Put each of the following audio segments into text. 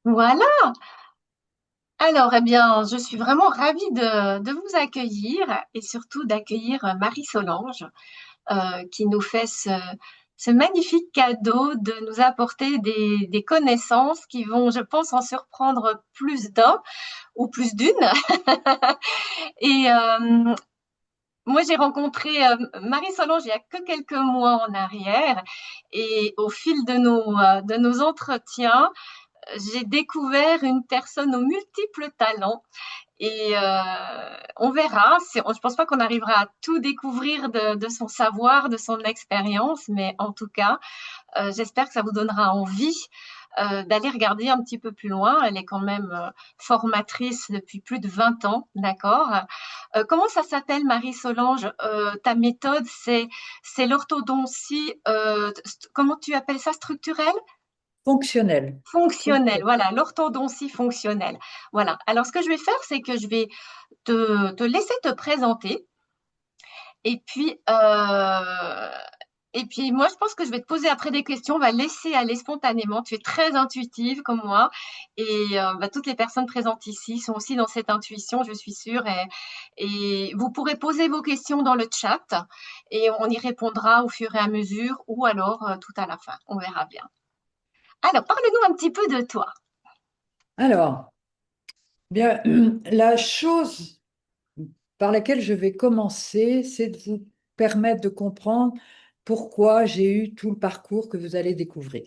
Voilà. Alors, eh bien, je suis vraiment ravie de vous accueillir et surtout d'accueillir Marie-Solange qui nous fait ce magnifique cadeau de nous apporter des connaissances qui vont, je pense, en surprendre plus d'un ou plus d'une. Et moi, j'ai rencontré Marie-Solange il y a que quelques mois en arrière et au fil de nos entretiens, j'ai découvert une personne aux multiples talents et on verra. Je pense pas qu'on arrivera à tout découvrir de son savoir, de son expérience, mais en tout cas, j'espère que ça vous donnera envie d'aller regarder un petit peu plus loin. Elle est quand même formatrice depuis plus de 20 ans, d'accord? Comment ça s'appelle, Marie-Solange? Ta méthode, c'est l'orthodontie, comment tu appelles ça, structurelle? Fonctionnel. Fonctionnelle, Fonctionnel. voilà, l'orthodontie fonctionnelle. Voilà. Alors, ce que je vais faire, c'est que je vais te laisser te présenter. Et puis, moi, je pense que je vais te poser après des questions. On va laisser aller spontanément. Tu es très intuitive comme moi. Et toutes les personnes présentes ici sont aussi dans cette intuition, je suis sûre. Et vous pourrez poser vos questions dans le chat et on y répondra au fur et à mesure ou alors tout à la fin. On verra bien. Alors, parle-nous un petit peu de toi. Alors, bien, la chose par laquelle je vais commencer, c'est de vous permettre de comprendre pourquoi j'ai eu tout le parcours que vous allez découvrir.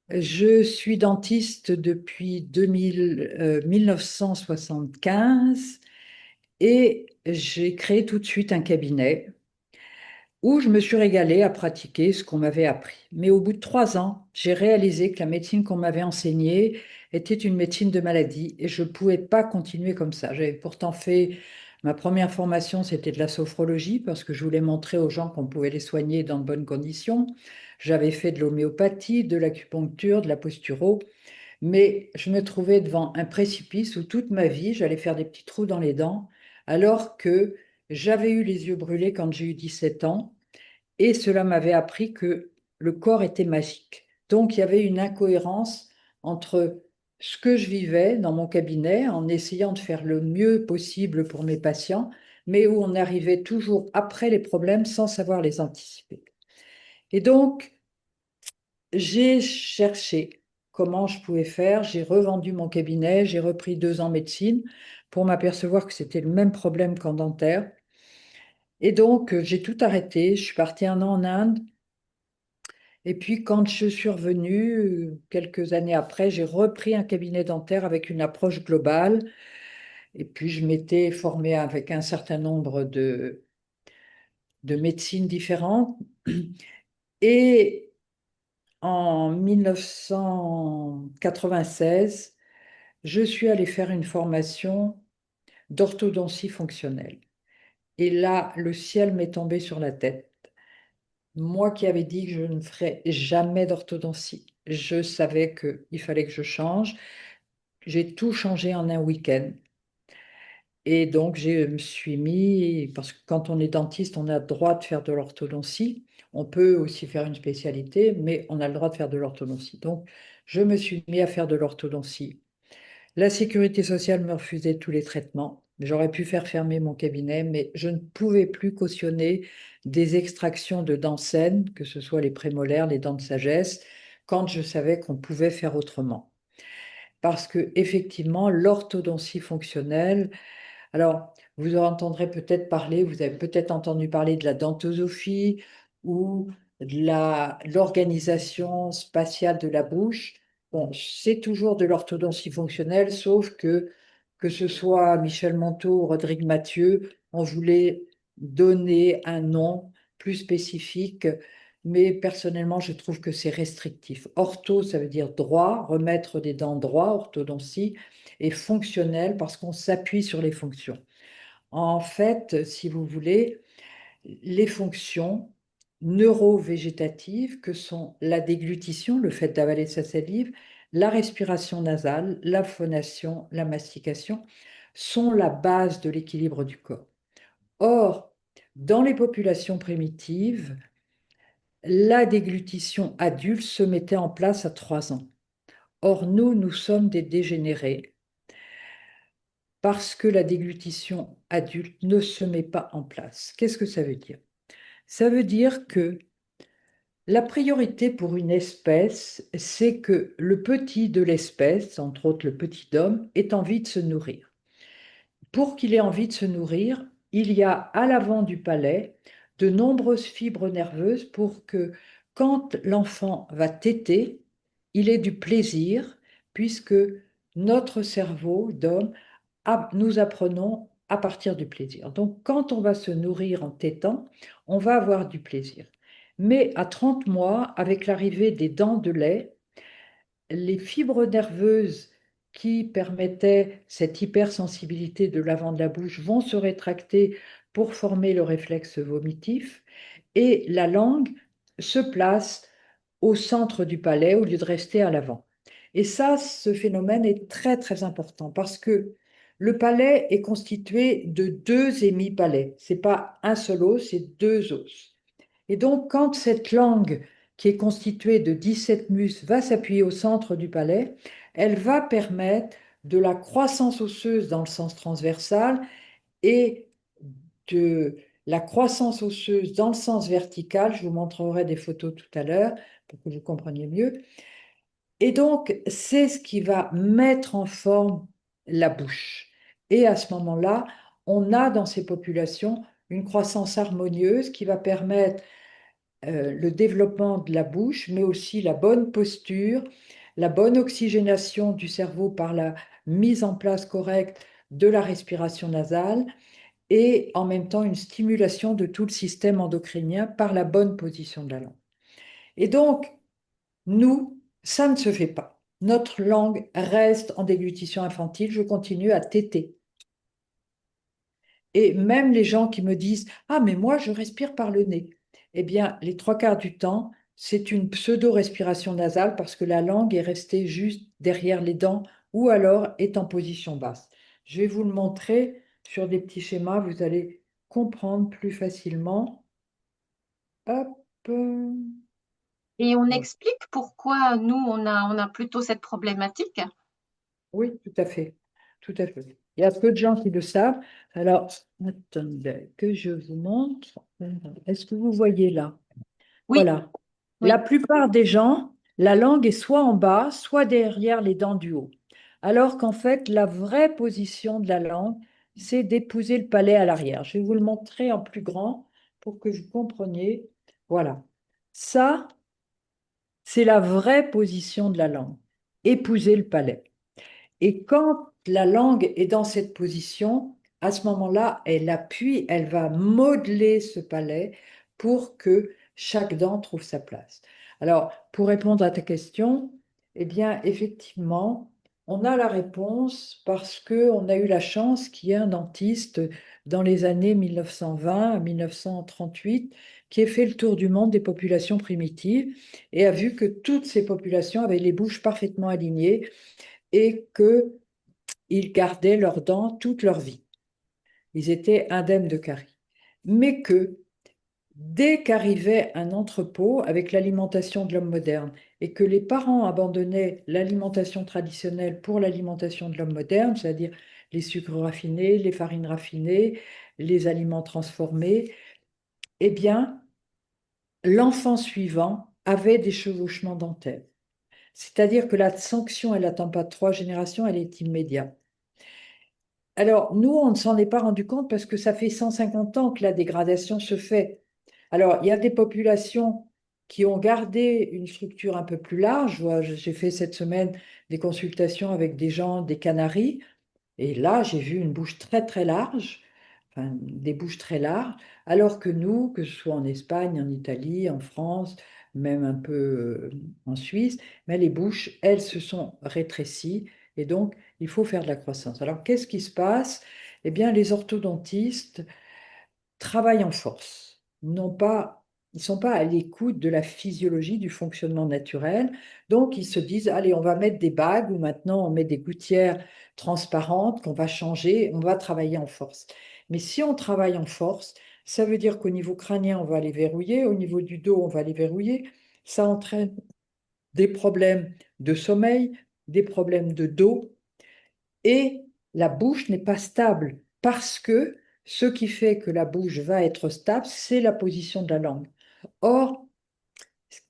Je suis dentiste depuis 1975 et j'ai créé tout de suite un cabinet où je me suis régalée à pratiquer ce qu'on m'avait appris. Mais au bout de 3 ans, j'ai réalisé que la médecine qu'on m'avait enseignée était une médecine de maladie et je ne pouvais pas continuer comme ça. J'avais pourtant fait ma première formation, c'était de la sophrologie parce que je voulais montrer aux gens qu'on pouvait les soigner dans de bonnes conditions. J'avais fait de l'homéopathie, de l'acupuncture, de la posturo, mais je me trouvais devant un précipice où toute ma vie, j'allais faire des petits trous dans les dents alors que j'avais eu les yeux brûlés quand j'ai eu 17 ans et cela m'avait appris que le corps était magique. Donc il y avait une incohérence entre ce que je vivais dans mon cabinet en essayant de faire le mieux possible pour mes patients, mais où on arrivait toujours après les problèmes sans savoir les anticiper. Et donc, j'ai cherché comment je pouvais faire, j'ai revendu mon cabinet, j'ai repris 2 ans médecine pour m'apercevoir que c'était le même problème qu'en dentaire. Et donc, j'ai tout arrêté, je suis partie 1 an en Inde. Et puis, quand je suis revenue, quelques années après, j'ai repris un cabinet dentaire avec une approche globale. Et puis, je m'étais formée avec un certain nombre de médecines différentes. Et en 1996, je suis allée faire une formation d'orthodontie fonctionnelle. Et là, le ciel m'est tombé sur la tête. Moi qui avais dit que je ne ferais jamais d'orthodontie, je savais qu'il fallait que je change. J'ai tout changé en un week-end. Et donc, je me suis mis, parce que quand on est dentiste, on a le droit de faire de l'orthodontie. On peut aussi faire une spécialité, mais on a le droit de faire de l'orthodontie. Donc, je me suis mis à faire de l'orthodontie. La sécurité sociale me refusait tous les traitements. J'aurais pu faire fermer mon cabinet, mais je ne pouvais plus cautionner des extractions de dents saines, que ce soit les prémolaires, les dents de sagesse, quand je savais qu'on pouvait faire autrement. Parce que effectivement, l'orthodontie fonctionnelle, alors vous en entendrez peut-être parler, vous avez peut-être entendu parler de la dentosophie ou de l'organisation spatiale de la bouche. Bon, c'est toujours de l'orthodontie fonctionnelle, sauf que ce soit Michel Monteau ou Rodrigue Mathieu, on voulait donner un nom plus spécifique, mais personnellement, je trouve que c'est restrictif. Ortho, ça veut dire droit, remettre des dents droit, orthodontie, et fonctionnel parce qu'on s'appuie sur les fonctions. En fait, si vous voulez, les fonctions neurovégétatives que sont la déglutition, le fait d'avaler sa salive, la respiration nasale, la phonation, la mastication, sont la base de l'équilibre du corps. Or, dans les populations primitives, la déglutition adulte se mettait en place à 3 ans. Or, nous sommes des dégénérés parce que la déglutition adulte ne se met pas en place. Qu'est-ce que ça veut dire? Ça veut dire que la priorité pour une espèce, c'est que le petit de l'espèce, entre autres le petit homme, ait envie de se nourrir. Pour qu'il ait envie de se nourrir, il y a à l'avant du palais de nombreuses fibres nerveuses pour que quand l'enfant va téter, il ait du plaisir, puisque notre cerveau d'homme, nous apprenons à partir du plaisir. Donc quand on va se nourrir en tétant, on va avoir du plaisir. Mais à 30 mois, avec l'arrivée des dents de lait, les fibres nerveuses qui permettaient cette hypersensibilité de l'avant de la bouche vont se rétracter pour former le réflexe vomitif et la langue se place au centre du palais au lieu de rester à l'avant. Et ça, ce phénomène est très très important parce que le palais est constitué de deux hémipalais. C'est pas un seul os, c'est deux os. Et donc, quand cette langue, qui est constituée de 17 mus, va s'appuyer au centre du palais, elle va permettre de la croissance osseuse dans le sens transversal et de la croissance osseuse dans le sens vertical. Je vous montrerai des photos tout à l'heure pour que vous compreniez mieux. Et donc, c'est ce qui va mettre en forme la bouche. Et à ce moment-là, on a dans ces populations une croissance harmonieuse qui va permettre le développement de la bouche, mais aussi la bonne posture, la bonne oxygénation du cerveau par la mise en place correcte de la respiration nasale et en même temps une stimulation de tout le système endocrinien par la bonne position de la langue. Et donc, nous, ça ne se fait pas. Notre langue reste en déglutition infantile. Je continue à téter. Et même les gens qui me disent, ah, mais moi, je respire par le nez. Eh bien, les trois quarts du temps, c'est une pseudo-respiration nasale parce que la langue est restée juste derrière les dents ou alors est en position basse. Je vais vous le montrer sur des petits schémas, vous allez comprendre plus facilement. Hop. Et on Voilà. explique pourquoi nous, on a plutôt cette problématique. Oui, tout à fait. Tout à fait. Il y a peu de gens qui le savent. Alors, attendez que je vous montre. Est-ce que vous voyez là? Oui, Voilà. La oui. plupart des gens, la langue est soit en bas, soit derrière les dents du haut. Alors qu'en fait, la vraie position de la langue, c'est d'épouser le palais à l'arrière. Je vais vous le montrer en plus grand pour que vous compreniez. Voilà. Ça, c'est la vraie position de la langue. Épouser le palais. Et quand la langue est dans cette position, à ce moment-là, elle appuie, elle va modeler ce palais pour que chaque dent trouve sa place. Alors, pour répondre à ta question, eh bien, effectivement, on a la réponse parce qu'on a eu la chance qu'il y ait un dentiste dans les années 1920 à 1938 qui ait fait le tour du monde des populations primitives et a vu que toutes ces populations avaient les bouches parfaitement alignées et qu'ils gardaient leurs dents toute leur vie. Ils étaient indemnes de caries. Mais que dès qu'arrivait un entrepôt avec l'alimentation de l'homme moderne et que les parents abandonnaient l'alimentation traditionnelle pour l'alimentation de l'homme moderne, c'est-à-dire les sucres raffinés, les farines raffinées, les aliments transformés, eh bien, l'enfant suivant avait des chevauchements dentaires. C'est-à-dire que la sanction, elle n'attend pas 3 générations, elle est immédiate. Alors, nous, on ne s'en est pas rendu compte parce que ça fait 150 ans que la dégradation se fait. Alors, il y a des populations qui ont gardé une structure un peu plus large. J'ai fait cette semaine des consultations avec des gens des Canaries. Et là, j'ai vu une bouche très, très large, enfin, des bouches très larges, alors que nous, que ce soit en Espagne, en Italie, en France, même un peu en Suisse, mais les bouches, elles, se sont rétrécies et donc il faut faire de la croissance. Alors, qu'est-ce qui se passe? Eh bien, les orthodontistes travaillent en force. Ils ne sont pas à l'écoute de la physiologie, du fonctionnement naturel. Donc, ils se disent, allez, on va mettre des bagues ou maintenant on met des gouttières transparentes qu'on va changer, on va travailler en force. Mais si on travaille en force, ça veut dire qu'au niveau crânien, on va les verrouiller, au niveau du dos, on va les verrouiller. Ça entraîne des problèmes de sommeil, des problèmes de dos et la bouche n'est pas stable parce que ce qui fait que la bouche va être stable, c'est la position de la langue. Or,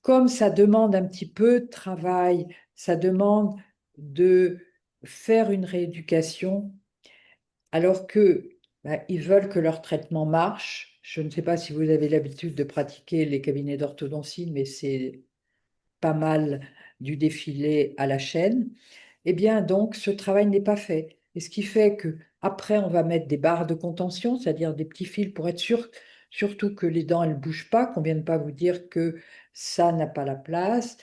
comme ça demande un petit peu de travail, ça demande de faire une rééducation, alors que ils veulent que leur traitement marche. Je ne sais pas si vous avez l'habitude de pratiquer les cabinets d'orthodontie, mais c'est pas mal du défilé à la chaîne. Eh bien, donc, ce travail n'est pas fait. Et ce qui fait que après, on va mettre des barres de contention, c'est-à-dire des petits fils pour être sûr, surtout que les dents, elles ne bougent pas, qu'on ne vienne pas vous dire que ça n'a pas la place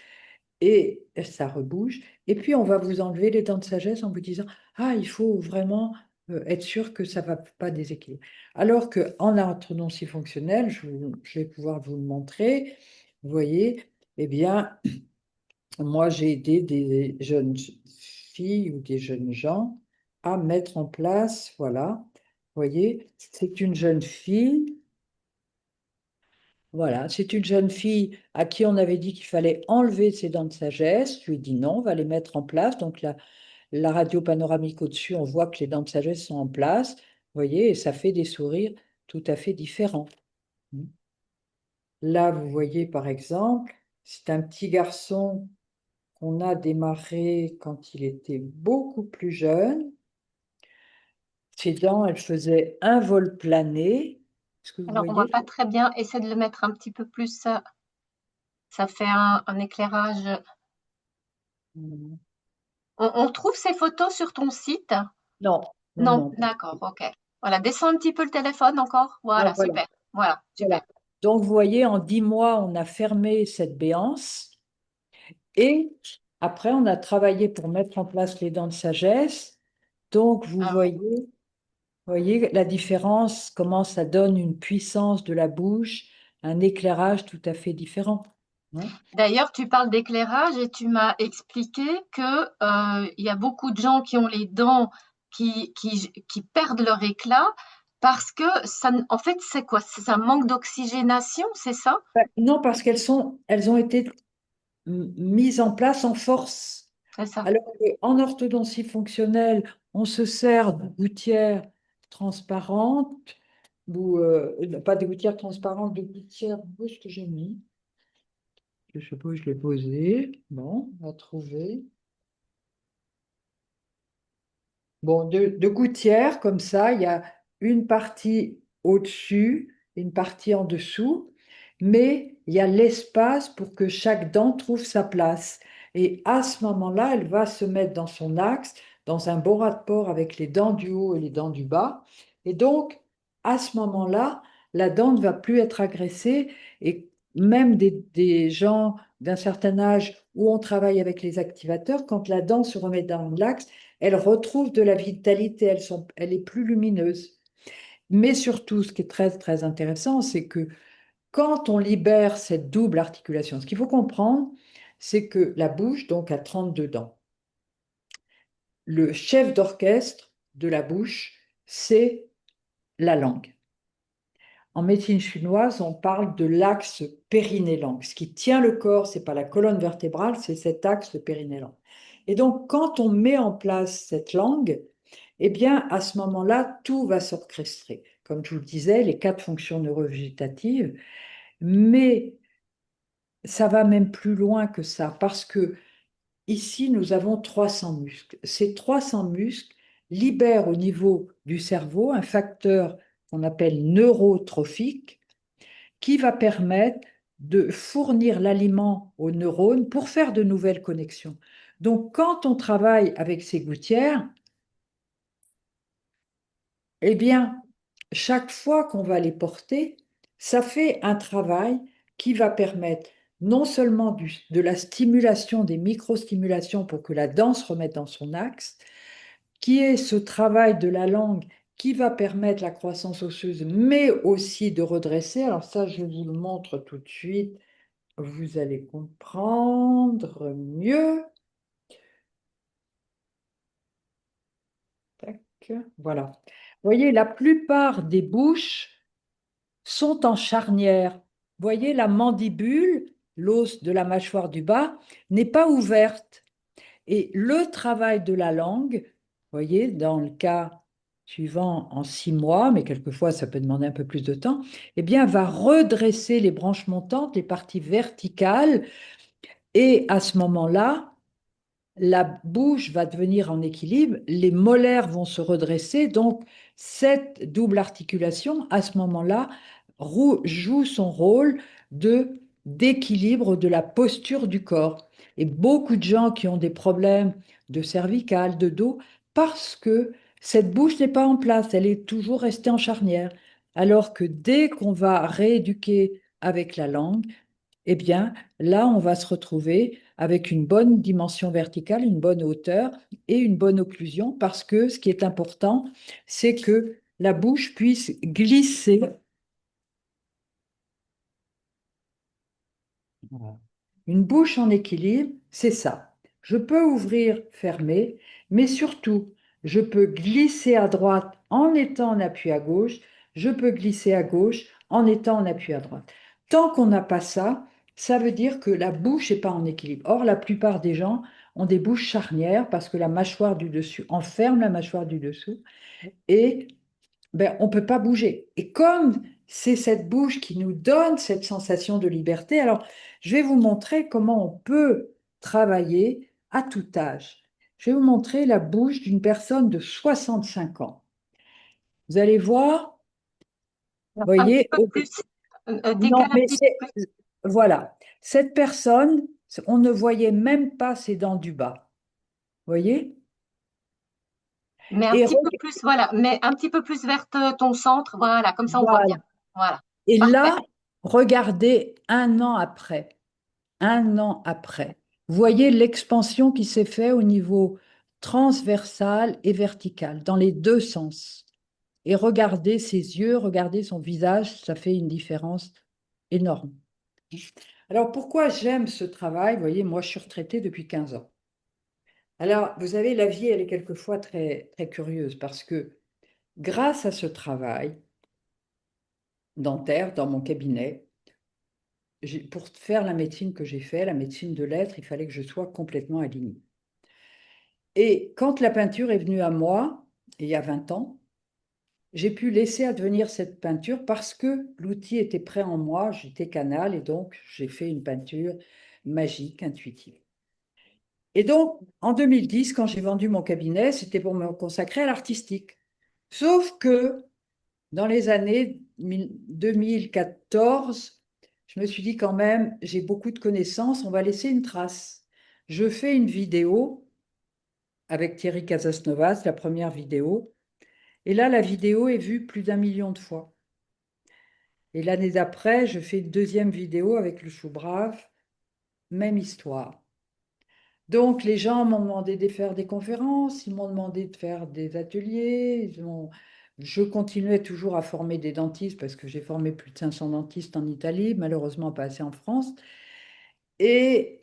et ça rebouge. Et puis, on va vous enlever les dents de sagesse en vous disant, ah, il faut vraiment être sûr que ça ne va pas déséquilibrer. Alors qu'en orthodontie fonctionnelle, je vais pouvoir vous le montrer, vous voyez, eh bien, moi, j'ai aidé des jeunes filles ou des jeunes gens à mettre en place, voilà, vous voyez, c'est une jeune fille, voilà, c'est une jeune fille à qui on avait dit qu'il fallait enlever ses dents de sagesse. Je lui ai dit non, on va les mettre en place. Donc la radio panoramique au-dessus, on voit que les dents de sagesse sont en place, vous voyez, et ça fait des sourires tout à fait différents. Là, vous voyez par exemple, c'est un petit garçon qu'on a démarré quand il était beaucoup plus jeune. Ses dents, elles faisaient un vol plané. Est-ce que vous Alors, on voit voyez? pas très bien. Essaie de le mettre un petit peu plus. Ça fait un éclairage. Hmm. On trouve ces photos sur ton site? Non, non, Non, non. d'accord, ok. Voilà, descends un petit peu le téléphone encore. Ah, Voilà, voilà, super. Voilà, super. voilà. Donc, vous voyez, en 10 mois, on a fermé cette béance et après, on a travaillé pour mettre en place les dents de sagesse. Donc, Ah ouais. voyez la différence, comment ça donne une puissance de la bouche, un éclairage tout à fait différent. Hein. D'ailleurs, tu parles d'éclairage et tu m'as expliqué que il y a beaucoup de gens qui ont les dents qui perdent leur éclat parce que ça, en fait, c'est quoi? C'est un manque d'oxygénation, c'est ça? Non, parce elles ont été mise en place en force. C'est ça. Alors qu'en orthodontie fonctionnelle, on se sert de gouttières transparentes, ou pas de gouttières transparentes, de gouttières, où est-ce que j'ai mis? Je ne sais pas où je l'ai posé. Bon, on va trouver. Bon, de gouttières, comme ça, il y a une partie au-dessus, une partie en dessous, mais il y a l'espace pour que chaque dent trouve sa place. Et à ce moment-là, elle va se mettre dans son axe, dans un bon rapport avec les dents du haut et les dents du bas. Et donc, à ce moment-là, la dent ne va plus être agressée. Et même des gens d'un certain âge où on travaille avec les activateurs, quand la dent se remet dans l'axe, elle retrouve de la vitalité, elle est plus lumineuse. Mais surtout, ce qui est très, très intéressant, c'est que quand on libère cette double articulation, ce qu'il faut comprendre, c'est que la bouche, donc, a 32 dents. Le chef d'orchestre de la bouche, c'est la langue. En médecine chinoise, on parle de l'axe périnée-langue. Ce qui tient le corps, c'est pas la colonne vertébrale, c'est cet axe périnée-langue. Et donc, quand on met en place cette langue, eh bien, à ce moment-là, tout va s'orchestrer. Comme je vous le disais, les 4 fonctions neurovégétatives, mais ça va même plus loin que ça, parce que ici, nous avons 300 muscles. Ces 300 muscles libèrent au niveau du cerveau un facteur qu'on appelle neurotrophique, qui va permettre de fournir l'aliment aux neurones pour faire de nouvelles connexions. Donc, quand on travaille avec ces gouttières, eh bien, chaque fois qu'on va les porter, ça fait un travail qui va permettre non seulement de la stimulation, des microstimulations pour que la dent se remette dans son axe, qui est ce travail de la langue qui va permettre la croissance osseuse, mais aussi de redresser. Alors ça, je vous le montre tout de suite, vous allez comprendre mieux. Tac, voilà. Vous voyez, la plupart des bouches sont en charnière. Vous voyez, la mandibule, l'os de la mâchoire du bas, n'est pas ouverte. Et le travail de la langue, vous voyez, dans le cas suivant, en 6 mois, mais quelquefois ça peut demander un peu plus de temps, eh bien, va redresser les branches montantes, les parties verticales, et à ce moment-là, la bouche va devenir en équilibre, les molaires vont se redresser, donc cette double articulation, à ce moment-là, joue son rôle de d'équilibre de la posture du corps. Et beaucoup de gens qui ont des problèmes de cervical, de dos, parce que cette bouche n'est pas en place, elle est toujours restée en charnière. Alors que dès qu'on va rééduquer avec la langue, eh bien, là, on va se retrouver avec une bonne dimension verticale, une bonne hauteur et une bonne occlusion, parce que ce qui est important, c'est que la bouche puisse glisser. Voilà. Une bouche en équilibre, c'est ça. Je peux ouvrir, fermer, mais surtout, je peux glisser à droite en étant en appui à gauche, je peux glisser à gauche en étant en appui à droite. Tant qu'on n'a pas ça, ça veut dire que la bouche n'est pas en équilibre. Or, la plupart des gens ont des bouches charnières parce que la mâchoire du dessus enferme la mâchoire du dessous et ben, on ne peut pas bouger. Et comme c'est cette bouche qui nous donne cette sensation de liberté, alors je vais vous montrer comment on peut travailler à tout âge. Je vais vous montrer la bouche d'une personne de 65 ans. Vous allez voir, vous Un petit voyez, peu plus, non, décale un mais petit peu c'est, plus, voilà, cette personne, on ne voyait même pas ses dents du bas. Vous voyez? mais un Et, petit peu plus, voilà, mais un petit peu plus vers ton centre, voilà, comme ça on voit bien. voilà. Voilà, Et parfait. là, regardez 1 an après. 1 an après. Vous voyez l'expansion qui s'est faite au niveau transversal et vertical, dans les deux sens. Et regardez ses yeux, regardez son visage, ça fait une différence énorme. Alors pourquoi j'aime ce travail? Vous voyez, moi je suis retraitée depuis 15 ans. Alors, vous savez, la vie, elle est quelquefois très, très curieuse parce que grâce à ce travail dentaire dans mon cabinet, pour faire la médecine que j'ai fait, la médecine de lettres, il fallait que je sois complètement alignée. Et quand la peinture est venue à moi, il y a 20 ans, j'ai pu laisser advenir cette peinture parce que l'outil était prêt en moi, j'étais canal et donc j'ai fait une peinture magique, intuitive. Et donc, en 2010, quand j'ai vendu mon cabinet, c'était pour me consacrer à l'artistique. Sauf que dans les années 2014, je me suis dit quand même, j'ai beaucoup de connaissances, on va laisser une trace. Je fais une vidéo avec Thierry Casasnovas, la première vidéo. Et là, la vidéo est vue plus d'1 million de fois. Et l'année d'après, je fais une deuxième vidéo avec le chou brave, même histoire. Donc, les gens m'ont demandé de faire des conférences, ils m'ont demandé de faire des ateliers. Je continuais toujours à former des dentistes parce que j'ai formé plus de 500 dentistes en Italie, malheureusement pas assez en France. Et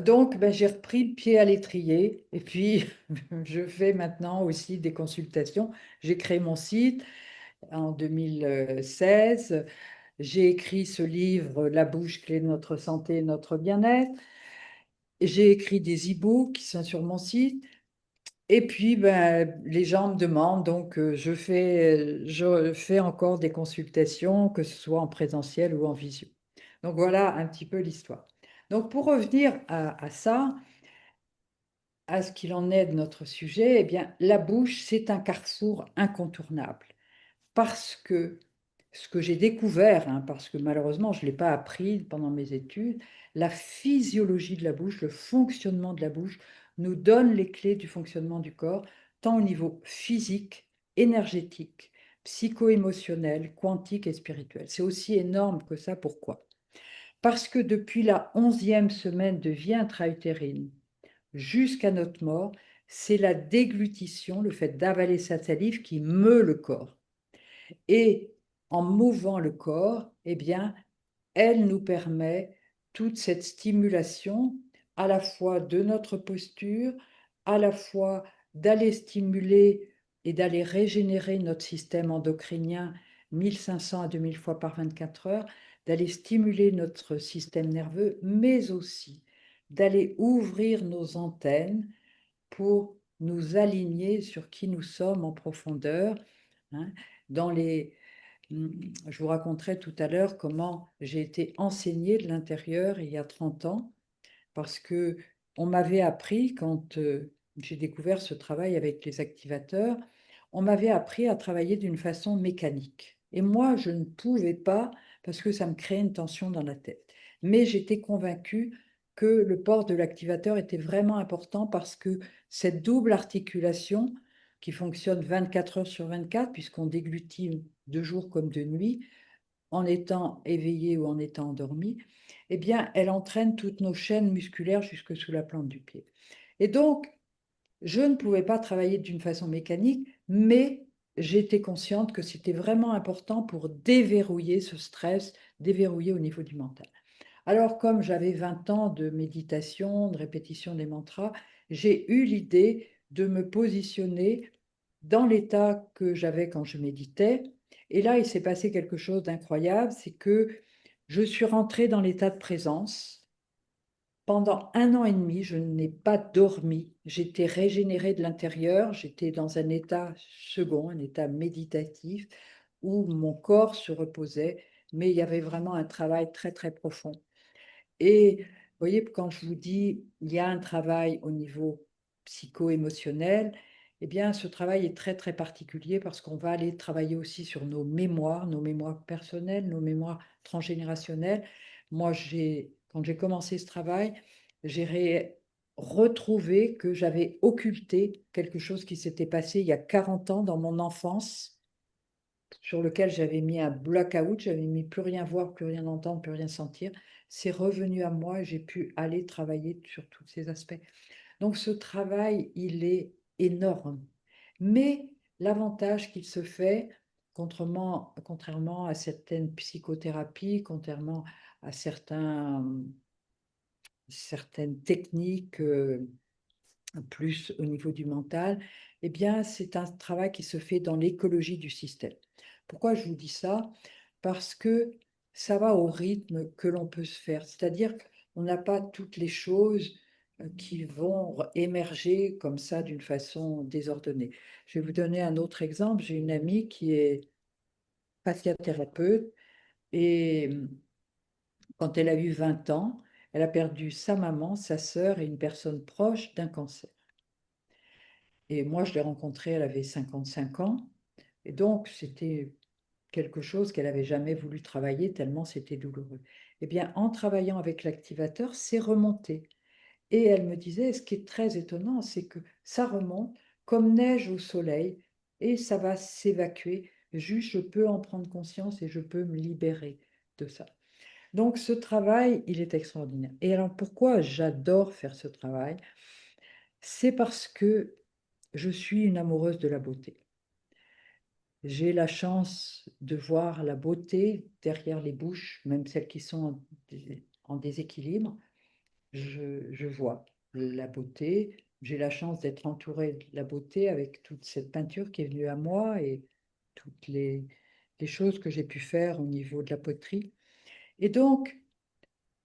donc, ben, j'ai repris le pied à l'étrier. Et puis, je fais maintenant aussi des consultations. J'ai créé mon site en 2016. J'ai écrit ce livre, La bouche, clé de notre santé et notre bien-être. J'ai écrit des e-books qui sont sur mon site. Et puis, ben, les gens me demandent, donc je fais encore des consultations, que ce soit en présentiel ou en visio. Donc voilà un petit peu l'histoire. Donc pour revenir à ça, à ce qu'il en est de notre sujet, eh bien, la bouche, c'est un carrefour incontournable. Parce que ce que j'ai découvert, hein, parce que malheureusement je ne l'ai pas appris pendant mes études, la physiologie de la bouche, le fonctionnement de la bouche nous donne les clés du fonctionnement du corps, tant au niveau physique, énergétique, psycho-émotionnel, quantique et spirituel. C'est aussi énorme que ça. Pourquoi? Parce que depuis la 11e semaine de vie intra-utérine jusqu'à notre mort, c'est la déglutition, le fait d'avaler sa salive qui meut le corps. Et en mouvant le corps, eh bien, elle nous permet toute cette stimulation à la fois de notre posture, à la fois d'aller stimuler et d'aller régénérer notre système endocrinien 1500 à 2000 fois par 24 heures, d'aller stimuler notre système nerveux, mais aussi d'aller ouvrir nos antennes pour nous aligner sur qui nous sommes en profondeur, hein. Dans les, je vous raconterai tout à l'heure comment j'ai été enseignée de l'intérieur il y a 30 ans, parce que on m'avait appris, quand j'ai découvert ce travail avec les activateurs, on m'avait appris à travailler d'une façon mécanique. Et moi, je ne pouvais pas parce que ça me créait une tension dans la tête. Mais j'étais convaincue que le port de l'activateur était vraiment important parce que cette double articulation qui fonctionne 24 heures sur 24, puisqu'on déglutit de jour comme de nuit, en étant éveillé ou en étant endormi, eh bien, elle entraîne toutes nos chaînes musculaires jusque sous la plante du pied. Et donc, je ne pouvais pas travailler d'une façon mécanique, mais j'étais consciente que c'était vraiment important pour déverrouiller ce stress, déverrouiller au niveau du mental. Alors, comme j'avais 20 ans de méditation, de répétition des mantras, j'ai eu l'idée de me positionner dans l'état que j'avais quand je méditais. Et là, il s'est passé quelque chose d'incroyable, c'est que je suis rentrée dans l'état de présence. Pendant 1 an et demi, je n'ai pas dormi. J'étais régénérée de l'intérieur. J'étais dans un état second, un état méditatif, où mon corps se reposait, mais il y avait vraiment un travail très, très profond. Et vous voyez, quand je vous dis il y a un travail au niveau psycho-émotionnel, eh bien, ce travail est très, très particulier parce qu'on va aller travailler aussi sur nos mémoires personnelles, nos mémoires transgénérationnelles. Moi, quand j'ai commencé ce travail, retrouvé que j'avais occulté quelque chose qui s'était passé il y a 40 ans dans mon enfance, sur lequel j'avais mis un blackout, j'avais mis plus rien voir, plus rien entendre, plus rien sentir. C'est revenu à moi et j'ai pu aller travailler sur tous ces aspects. Donc ce travail, il est énorme. Mais l'avantage qu'il se fait, contrairement à certaines psychothérapies, contrairement à certaines techniques plus au niveau du mental, eh bien, c'est un travail qui se fait dans l'écologie du système. Pourquoi je vous dis ça? Parce que ça va au rythme que l'on peut se faire. C'est-à-dire qu'on n'a pas toutes les choses qui vont émerger comme ça d'une façon désordonnée. Je vais vous donner un autre exemple. J'ai une amie qui est fasciathérapeute et quand elle a eu 20 ans, elle a perdu sa maman, sa sœur et une personne proche d'un cancer. Et moi, je l'ai rencontrée, elle avait 55 ans. Et donc, c'était quelque chose qu'elle n'avait jamais voulu travailler tellement c'était douloureux. Eh bien, en travaillant avec l'activateur, c'est remonté. Et elle me disait, ce qui est très étonnant, c'est que ça remonte comme neige au soleil et ça va s'évacuer. Juste, je peux en prendre conscience et je peux me libérer de ça. Donc, ce travail, il est extraordinaire. Et alors, pourquoi j'adore faire ce travail? C'est parce que je suis une amoureuse de la beauté. J'ai la chance de voir la beauté derrière les bouches, même celles qui sont en déséquilibre. Je vois la beauté. J'ai la chance d'être entourée de la beauté avec toute cette peinture qui est venue à moi et toutes les choses que j'ai pu faire au niveau de la poterie. Et donc,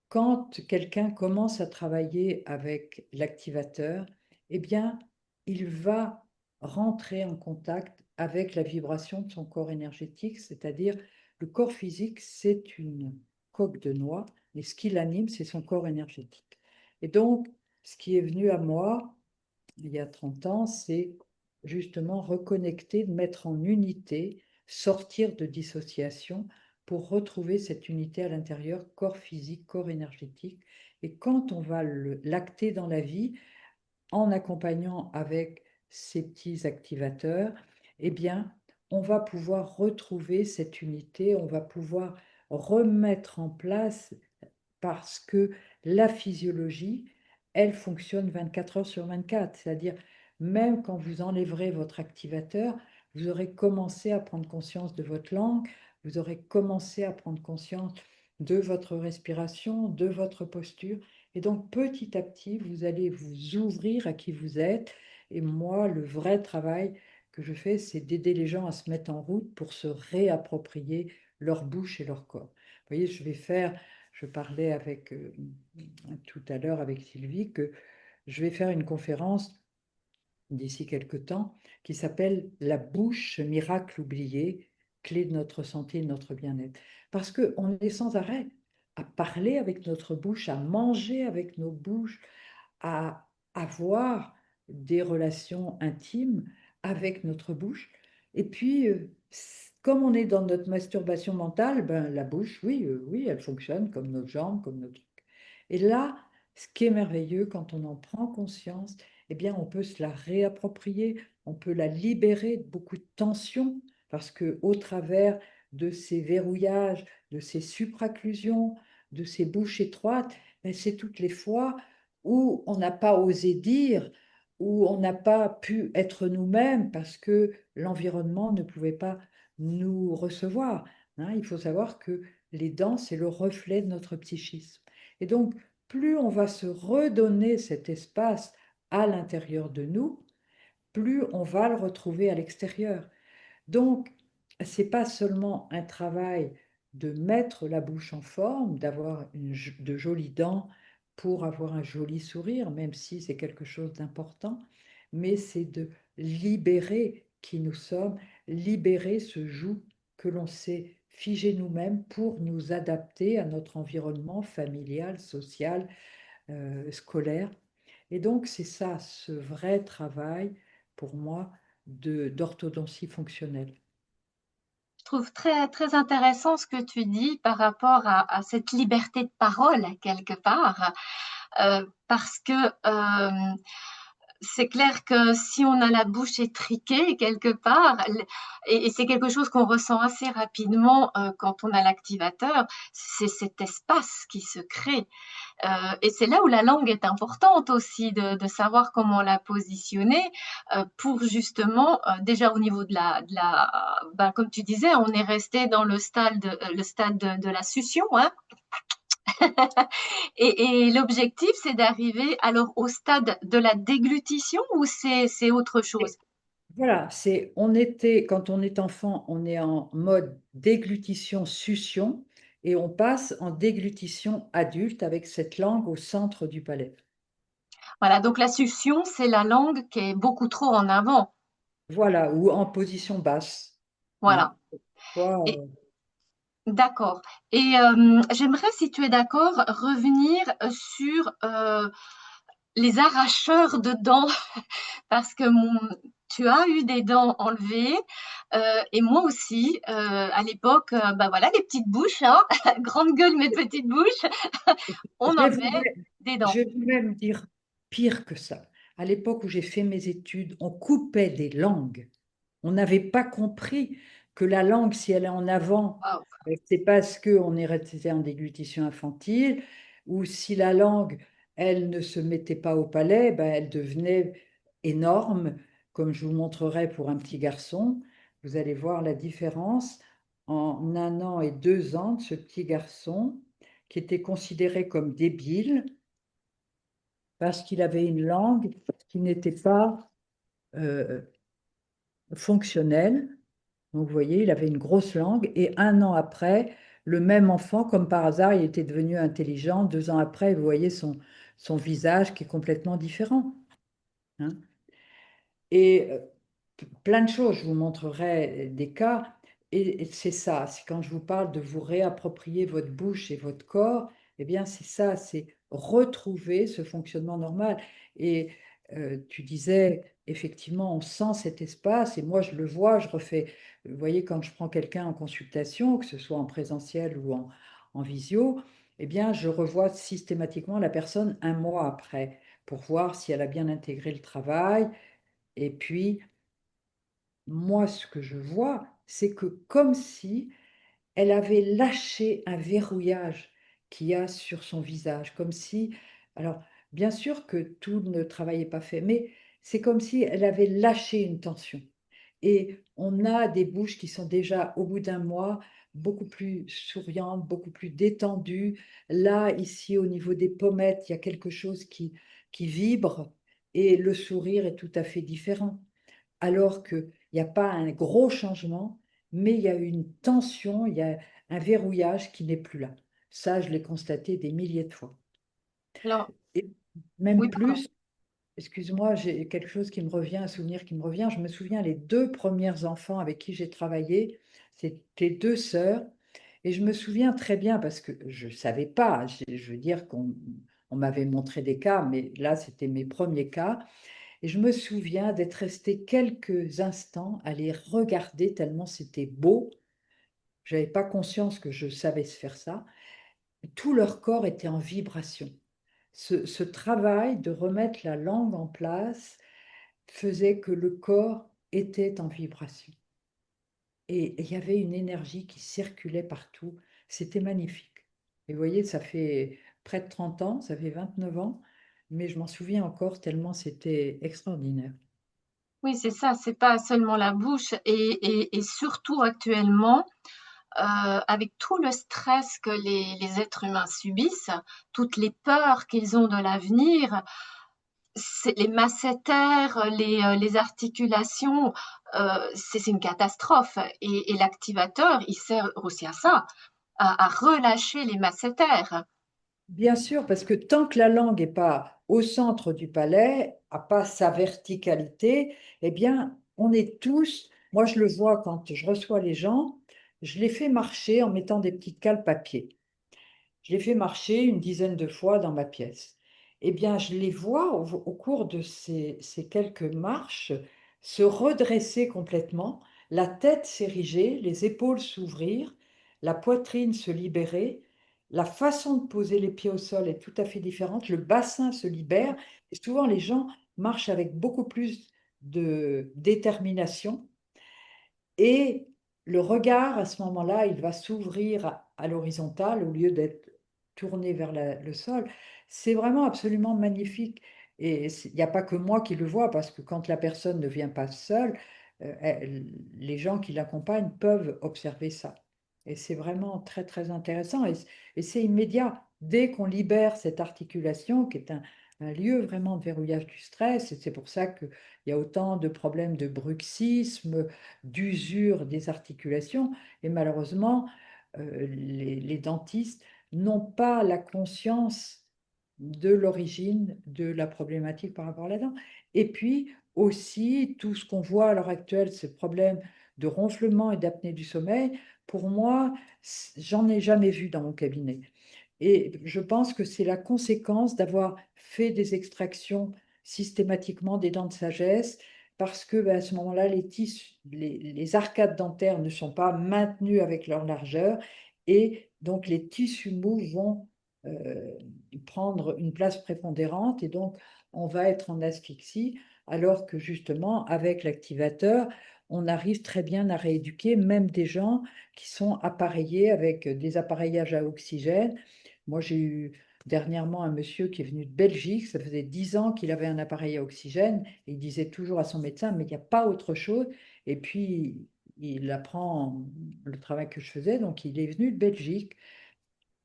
quand quelqu'un commence à travailler avec l'activateur, eh bien, il va rentrer en contact avec la vibration de son corps énergétique, c'est-à-dire le corps physique, c'est une coque de noix, et ce qui l'anime, c'est son corps énergétique. Et donc, ce qui est venu à moi il y a 30 ans, c'est justement reconnecter, mettre en unité, sortir de dissociation pour retrouver cette unité à l'intérieur, corps physique, corps énergétique. Et quand on va l'acter dans la vie, en accompagnant avec ces petits activateurs, eh bien, on va pouvoir retrouver cette unité, on va pouvoir remettre en place parce que la physiologie, elle fonctionne 24 heures sur 24. C'est-à-dire, même quand vous enlèverez votre activateur, vous aurez commencé à prendre conscience de votre langue, vous aurez commencé à prendre conscience de votre respiration, de votre posture. Et donc, petit à petit, vous allez vous ouvrir à qui vous êtes. Et moi, le vrai travail que je fais, c'est d'aider les gens à se mettre en route pour se réapproprier leur bouche et leur corps. Vous voyez, je parlais avec, tout à l'heure avec Sylvie que je vais faire une conférence d'ici quelque temps qui s'appelle La bouche, miracle oublié, clé de notre santé et de notre bien-être. Parce qu'on est sans arrêt à parler avec notre bouche, à manger avec nos bouches, à avoir des relations intimes avec notre bouche. Et puis, comme on est dans notre masturbation mentale, ben, la bouche, oui, oui, elle fonctionne comme nos jambes, comme notre... Et là, ce qui est merveilleux, quand on en prend conscience, eh bien, on peut se la réapproprier, on peut la libérer de beaucoup de tensions, parce que au travers de ces verrouillages, de ces supraclusions, de ces bouches étroites, ben, c'est toutes les fois où on n'a pas osé dire, où on n'a pas pu être nous-mêmes parce que l'environnement ne pouvait pas nous recevoir. Hein. Il faut savoir que les dents, c'est le reflet de notre psychisme. Et donc, plus on va se redonner cet espace à l'intérieur de nous, plus on va le retrouver à l'extérieur. Donc, c'est pas seulement un travail de mettre la bouche en forme, d'avoir de jolies dents pour avoir un joli sourire, même si c'est quelque chose d'important, mais c'est de libérer qui nous sommes, libérer ce joug que l'on s'est figé nous-mêmes pour nous adapter à notre environnement familial, social, scolaire. Et donc, c'est ça, ce vrai travail, pour moi, d'orthodontie fonctionnelle. Je trouve très, très intéressant ce que tu dis par rapport à cette liberté de parole, quelque part, parce que c'est clair que si on a la bouche étriquée quelque part, et c'est quelque chose qu'on ressent assez rapidement quand on a l'activateur, c'est cet espace qui se crée. Et c'est là où la langue est importante aussi, de savoir comment la positionner pour justement, déjà au niveau ben, comme tu disais, on est resté dans le stade de la succion, hein. Et l'objectif, c'est d'arriver alors au stade de la déglutition ou c'est autre chose? Voilà, quand on est enfant, on est en mode déglutition-succion et on passe en déglutition adulte avec cette langue au centre du palais. Voilà, donc la succion, c'est la langue qui est beaucoup trop en avant. Voilà, ou en position basse. Hein. Voilà. Soit, Et d'accord. Et j'aimerais, si tu es d'accord, revenir sur les arracheurs de dents, parce que tu as eu des dents enlevées, et moi aussi, à l'époque, bah voilà, les petites bouches, hein, grande gueule, mais petites bouches, on je vais vous, enlevait des je dents. vais vous même dire pire que ça. À l'époque où j'ai fait mes études, on coupait des langues. On n'avait pas compris que la langue, si elle est en avant, Waouh. c'est parce qu'on est resté en déglutition infantile, ou si la langue, elle ne se mettait pas au palais, ben, elle devenait énorme, comme je vous montrerai pour un petit garçon. Vous allez voir la différence en 1 an et 2 ans de ce petit garçon qui était considéré comme débile parce qu'il avait une langue qui n'était pas euh, fonctionnelle. Donc, vous voyez, il avait une grosse langue et 1 an après, le même enfant, comme par hasard, il était devenu intelligent. 2 ans après, vous voyez son visage qui est complètement différent. Hein. Et plein de choses, je vous montrerai des cas. Et c'est ça, c'est quand je vous parle de vous réapproprier votre bouche et votre corps, eh bien c'est ça, c'est retrouver ce fonctionnement normal. Et tu disais, effectivement, on sent cet espace, et moi je le vois, je refais, vous voyez, quand je prends quelqu'un en consultation, que ce soit en présentiel ou en visio, eh bien je revois systématiquement la personne 1 mois après, pour voir si elle a bien intégré le travail. Et puis, moi, ce que je vois, c'est que comme si elle avait lâché un verrouillage qu'il y a sur son visage, comme si, alors, bien sûr que tout ne travaillait pas fait, mais c'est comme si elle avait lâché une tension. Et on a des bouches qui sont déjà, au bout d'1 mois, beaucoup plus souriantes, beaucoup plus détendues. Là, ici, au niveau des pommettes, il y a quelque chose qui vibre et le sourire est tout à fait différent alors qu'il n'y a pas un gros changement, mais il y a une tension, il y a un verrouillage qui n'est plus là. Ça, je l'ai constaté des milliers de fois. Alors, Et oui, même pardon. plus, excuse-moi, j'ai quelque chose qui me revient, un souvenir qui me revient. Je me souviens, les deux premiers enfants avec qui j'ai travaillé, c'était deux sœurs. Et je me souviens très bien, parce que je ne savais pas, je veux dire qu'on m'avait montré des cas, mais là, c'était mes premiers cas. Et je me souviens d'être restée quelques instants à les regarder tellement c'était beau. Je n'avais pas conscience que je savais se faire ça. Tout leur corps était en vibration. Ce travail de remettre la langue en place faisait que le corps était en vibration. Et il y avait une énergie qui circulait partout. C'était magnifique. Et vous voyez, ça fait près de 30 ans, ça fait 29 ans, mais je m'en souviens encore tellement c'était extraordinaire. Oui, c'est ça, c'est pas seulement la bouche et surtout actuellement, avec tout le stress que les êtres humains subissent, toutes les peurs qu'ils ont de l'avenir, les masséters, les articulations, c'est une catastrophe. Et l'activateur, il sert aussi à ça, à relâcher les masséters. Bien sûr, parce que tant que la langue n'est pas au centre du palais, n'a pas sa verticalité, eh bien, on est tous, moi je le vois quand je reçois les gens, je les fais marcher en mettant des petites cales papier. Je les fais marcher une dizaine de fois dans ma pièce. Eh bien, je les vois au cours de ces quelques marches se redresser complètement, la tête s'ériger, les épaules s'ouvrir, la poitrine se libérer, la façon de poser les pieds au sol est tout à fait différente, le bassin se libère, et souvent les gens marchent avec beaucoup plus de détermination et le regard, à ce moment-là, il va s'ouvrir à l'horizontale au lieu d'être tourné vers le sol. C'est vraiment absolument magnifique. Et il n'y a pas que moi qui le vois, parce que quand la personne ne vient pas seule, les gens qui l'accompagnent peuvent observer ça. Et c'est vraiment très, très intéressant. Et c'est immédiat. Dès qu'on libère cette articulation, qui est un lieu vraiment de verrouillage du stress, et c'est pour ça qu'il y a autant de problèmes de bruxisme, d'usure des articulations. Et malheureusement, les dentistes n'ont pas la conscience de l'origine de la problématique par rapport à la dent. Et puis aussi, tout ce qu'on voit à l'heure actuelle, ces problèmes de ronflement et d'apnée du sommeil, pour moi, j'en ai jamais vu dans mon cabinet. Et je pense que c'est la conséquence d'avoir fait des extractions systématiquement des dents de sagesse, parce que ben, à ce moment-là, les arcades dentaires ne sont pas maintenues avec leur largeur, et donc les tissus mous vont euh, prendre une place prépondérante, et donc on va être en asphyxie, alors que justement, avec l'activateur, on arrive très bien à rééduquer même des gens qui sont appareillés avec des appareillages à oxygène. Moi, j'ai eu dernièrement un monsieur qui est venu de Belgique, ça faisait 10 ans qu'il avait un appareil à oxygène, et il disait toujours à son médecin, mais il n'y a pas autre chose. Et puis, il apprend le travail que je faisais, donc il est venu de Belgique.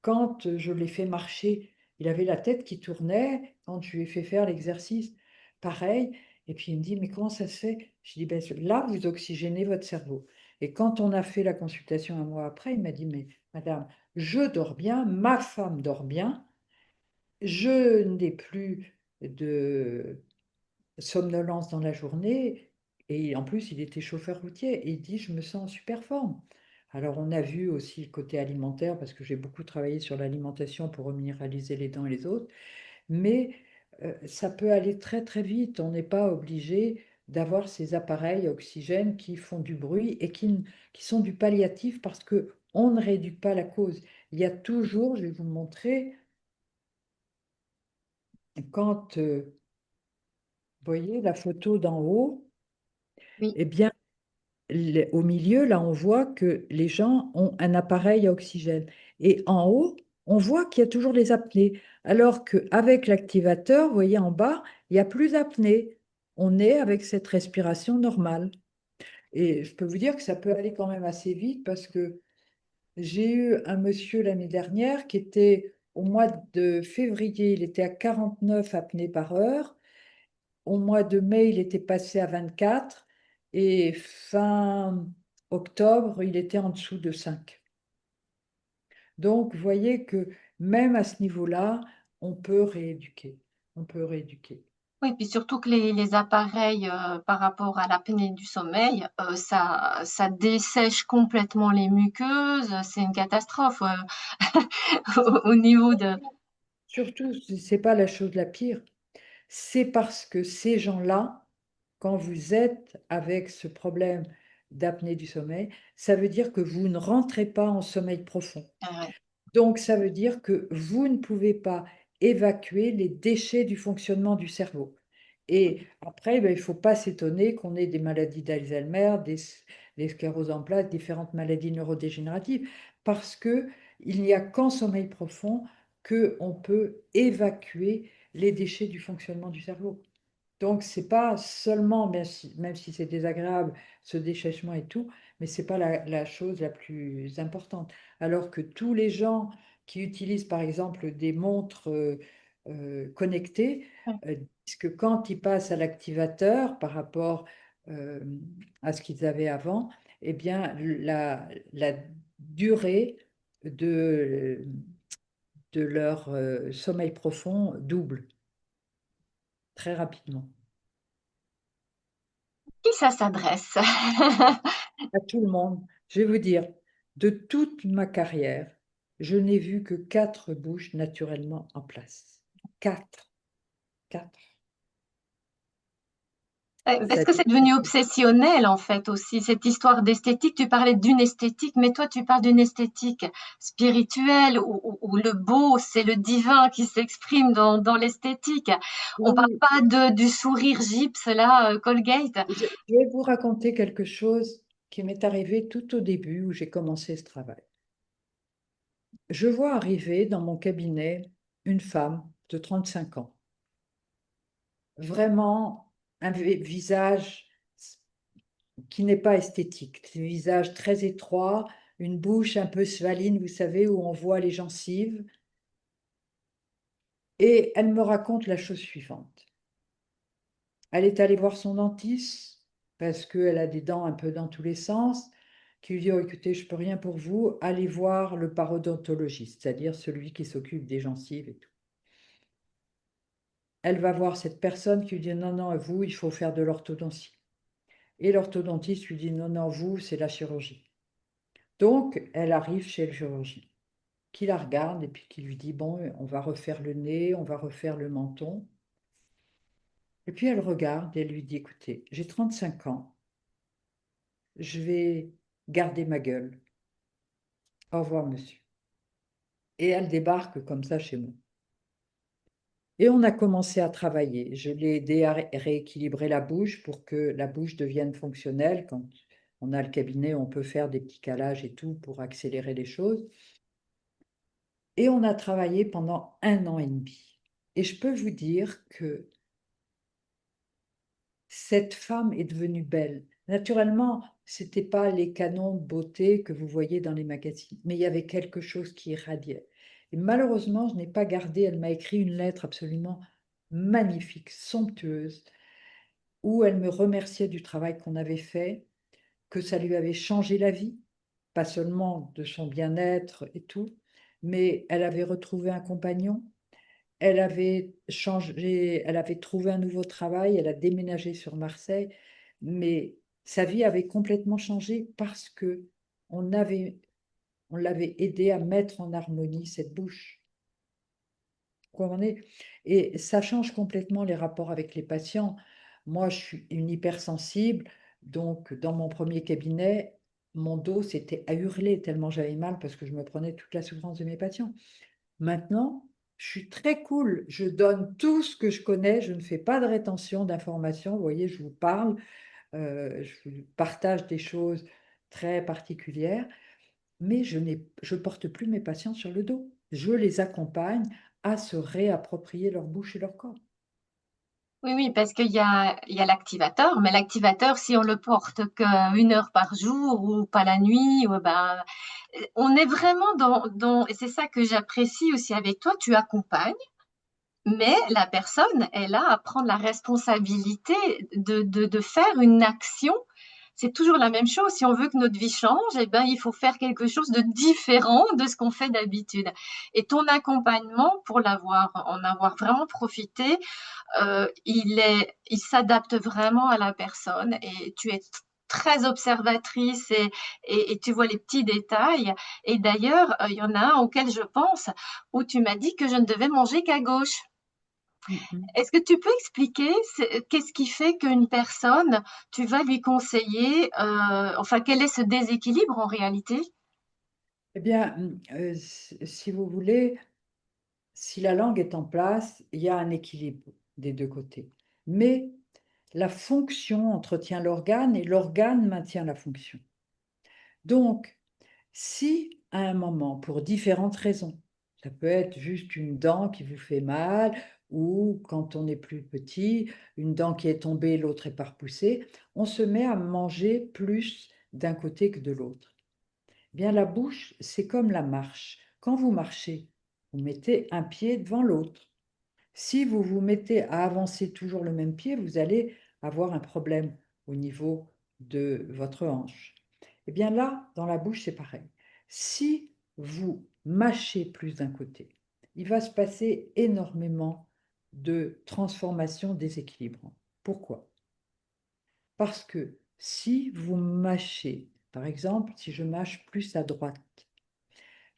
Quand je l'ai fait marcher, il avait la tête qui tournait. Quand je lui ai fait faire l'exercice, pareil. Et puis il me dit, mais comment ça se fait? Je dis, ben, là, vous oxygénez votre cerveau. Et quand on a fait la consultation un mois après, il m'a dit, mais madame, je dors bien, ma femme dort bien, je n'ai plus de somnolence dans la journée. Et en plus, il était chauffeur routier. Et il dit, je me sens en super forme. Alors, on a vu aussi le côté alimentaire, parce que j'ai beaucoup travaillé sur l'alimentation pour reminéraliser les dents et les autres. Mais ça peut aller très, très vite. On n'est pas obligé d'avoir ces appareils à oxygène qui font du bruit et qui sont du palliatif, parce que on ne réduit pas la cause. Il y a toujours, je vais vous montrer, quand vous voyez la photo d'en haut, Oui, eh bien, au milieu, là, on voit que les gens ont un appareil à oxygène. Et en haut, on voit qu'il y a toujours les apnées. Alors qu'avec l'activateur, vous voyez en bas, il n'y a plus d'apnée. On est avec cette respiration normale. Et je peux vous dire que ça peut aller quand même assez vite, parce que j'ai eu un monsieur l'année dernière qui était au mois de février, il était à 49 apnées par heure. Au mois de mai, il était passé à 24, et fin octobre, il était en dessous de 5. Donc, vous voyez que même à ce niveau-là, on peut rééduquer. On peut rééduquer. Oui, puis surtout que les appareils par rapport à l'apnée du sommeil, ça dessèche complètement les muqueuses, c'est une catastrophe au niveau de... Surtout, c'est pas la chose la pire. C'est parce que ces gens-là, quand vous êtes avec ce problème d'apnée du sommeil, ça veut dire que vous ne rentrez pas en sommeil profond. Ouais. Donc, ça veut dire que vous ne pouvez pas évacuer les déchets du fonctionnement du cerveau. Et après, ben, il ne faut pas s'étonner qu'on ait des maladies d'Alzheimer, des scléroses en plaques, différentes maladies neurodégénératives, parce que il n'y a qu'en sommeil profond qu'on peut évacuer les déchets du fonctionnement du cerveau. Donc, c'est pas seulement, même si c'est désagréable, ce déchèchement et tout, mais c'est pas la chose la plus importante. Alors que tous les gens qui utilisent, par exemple, des montres connectées, Ouais. disent que quand ils passent à l'activateur par rapport euh, à ce qu'ils avaient avant, eh bien, la durée de, de leur sommeil profond double très rapidement. Qui ça s'adresse? À tout le monde. Je vais vous dire, de toute ma carrière, je n'ai vu que quatre bouches naturellement en place. Quatre. Quatre. Est-ce que c'est devenu obsessionnel en fait aussi, cette histoire d'esthétique? Tu parlais d'une esthétique, mais toi tu parles d'une esthétique spirituelle où le beau, c'est le divin qui s'exprime dans l'esthétique. On parle Oui, pas du sourire gypse là, Colgate. je vais vous raconter quelque chose qui m'est arrivé tout au début où j'ai commencé ce travail. Je vois arriver dans mon cabinet une femme de 35 ans, vraiment un visage qui n'est pas esthétique. C'est un visage très étroit, une bouche un peu svaline, vous savez, où on voit les gencives. Et elle me raconte la chose suivante. Elle est allée voir son dentiste parce qu'elle a des dents un peu dans tous les sens, qui lui dit, oh, écoutez, je peux rien pour vous, allez voir le parodontologiste, c'est-à-dire celui qui s'occupe des gencives et tout. Elle va voir cette personne qui lui dit, non, non, vous, il faut faire de l'orthodontie. Et l'orthodontiste lui dit, non, non, vous, c'est la chirurgie. Donc, elle arrive chez le chirurgien, qui la regarde et puis qui lui dit, bon, on va refaire le nez, on va refaire le menton. Et puis elle regarde et elle lui dit, écoutez, j'ai 35 ans, je vais garder ma gueule. Au revoir, monsieur. Et elle débarque comme ça chez moi. Et on a commencé à travailler. Je l'ai aidé à rééquilibrer la bouche pour que la bouche devienne fonctionnelle. Quand on a le cabinet, on peut faire des petits calages et tout pour accélérer les choses. Et on a travaillé pendant 1 an et demi. Et je peux vous dire que cette femme est devenue belle. Naturellement, ce n'était pas les canons de beauté que vous voyez dans les magazines, mais il y avait quelque chose qui irradiait. Et malheureusement, je n'ai pas gardé, elle m'a écrit une lettre absolument magnifique, somptueuse, où elle me remerciait du travail qu'on avait fait, que ça lui avait changé la vie, pas seulement de son bien-être et tout, mais elle avait retrouvé un compagnon, elle avait changé, elle avait trouvé un nouveau travail, elle a déménagé sur Marseille, mais sa vie avait complètement changé parce que on avait, on l'avait aidé à mettre en harmonie cette bouche. Vous comprenez? Et ça change complètement les rapports avec les patients. Moi, je suis une hypersensible, donc dans mon premier cabinet, mon dos c'était à hurler tellement j'avais mal parce que je me prenais toute la souffrance de mes patients. Maintenant, je suis très cool. Je donne tout ce que je connais. Je ne fais pas de rétention d'informations. Vous voyez, je vous parle, je vous partage des choses très particulières, mais je porte plus mes patients sur le dos. Je les accompagne à se réapproprier leur bouche et leur corps. Oui, oui, parce qu'il y a l'activateur, mais l'activateur, si on le porte qu'une heure par jour ou pas la nuit, ben, on est vraiment et c'est ça que j'apprécie aussi avec toi, tu accompagnes, mais la personne est là à prendre la responsabilité de faire une action. c'est toujours la même chose. Si on veut que notre vie change, eh ben, il faut faire quelque chose de différent de ce qu'on fait d'habitude. Et ton accompagnement, pour en avoir vraiment profité, il s'adapte vraiment à la personne et tu es très observatrice et tu vois les petits détails. Et d'ailleurs, il y en a un auquel je pense où tu m'as dit que je ne devais manger qu'à gauche. Mhm. Est-ce que tu peux expliquer qu'est-ce qui fait qu'une personne, tu vas lui conseiller, enfin, quel est ce déséquilibre en réalité? Eh bien, si vous voulez, si la langue est en place, il y a un équilibre des deux côtés. Mais la fonction entretient l'organe et l'organe maintient la fonction. Donc, si à un moment, pour différentes raisons, ça peut être juste une dent qui vous fait mal, ou quand on est plus petit, une dent qui est tombée, l'autre est pas repoussée, on se met à manger plus d'un côté que de l'autre. Eh bien, la bouche, c'est comme la marche. Quand vous marchez, vous mettez un pied devant l'autre. Si vous vous mettez à avancer toujours le même pied, vous allez avoir un problème au niveau de votre hanche. Eh bien là, dans la bouche, c'est pareil. Si vous mâchez plus d'un côté, il va se passer énormément de transformations déséquilibrantes. Pourquoi? Parce que si vous mâchez, par exemple, si je mâche plus à droite,